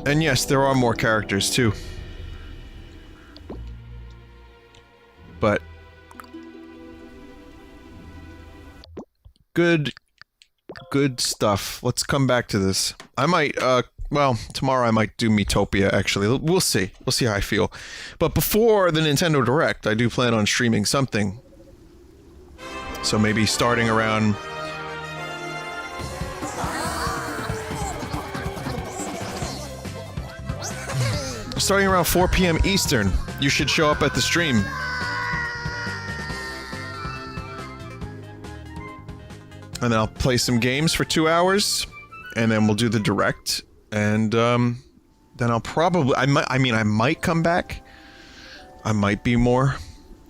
And yes, there are more characters too. But good stuff. Let's come back to this. I might well, tomorrow I might do Miitopia, actually. We'll see. We'll see how I feel. But before the Nintendo Direct, I do plan on streaming something. So maybe starting around... starting around 4 PM Eastern, you should show up at the stream. And then I'll play some games for 2 hours, and then we'll do the Direct. And, then I'll probably- I might come back. I might be more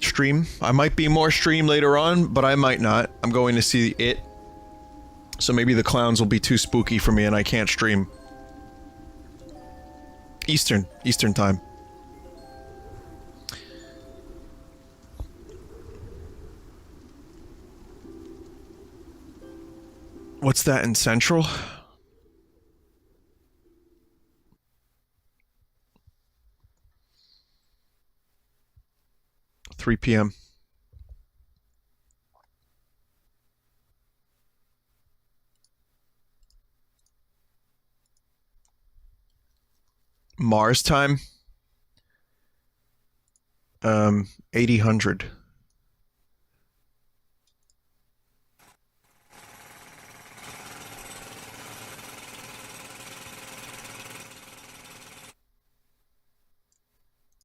stream. I might be more stream later on, but I might not. I'm going to see it. So maybe the clowns will be too spooky for me and I can't stream. Eastern time. What's that in Central? 3 PM. Mars time? 8000.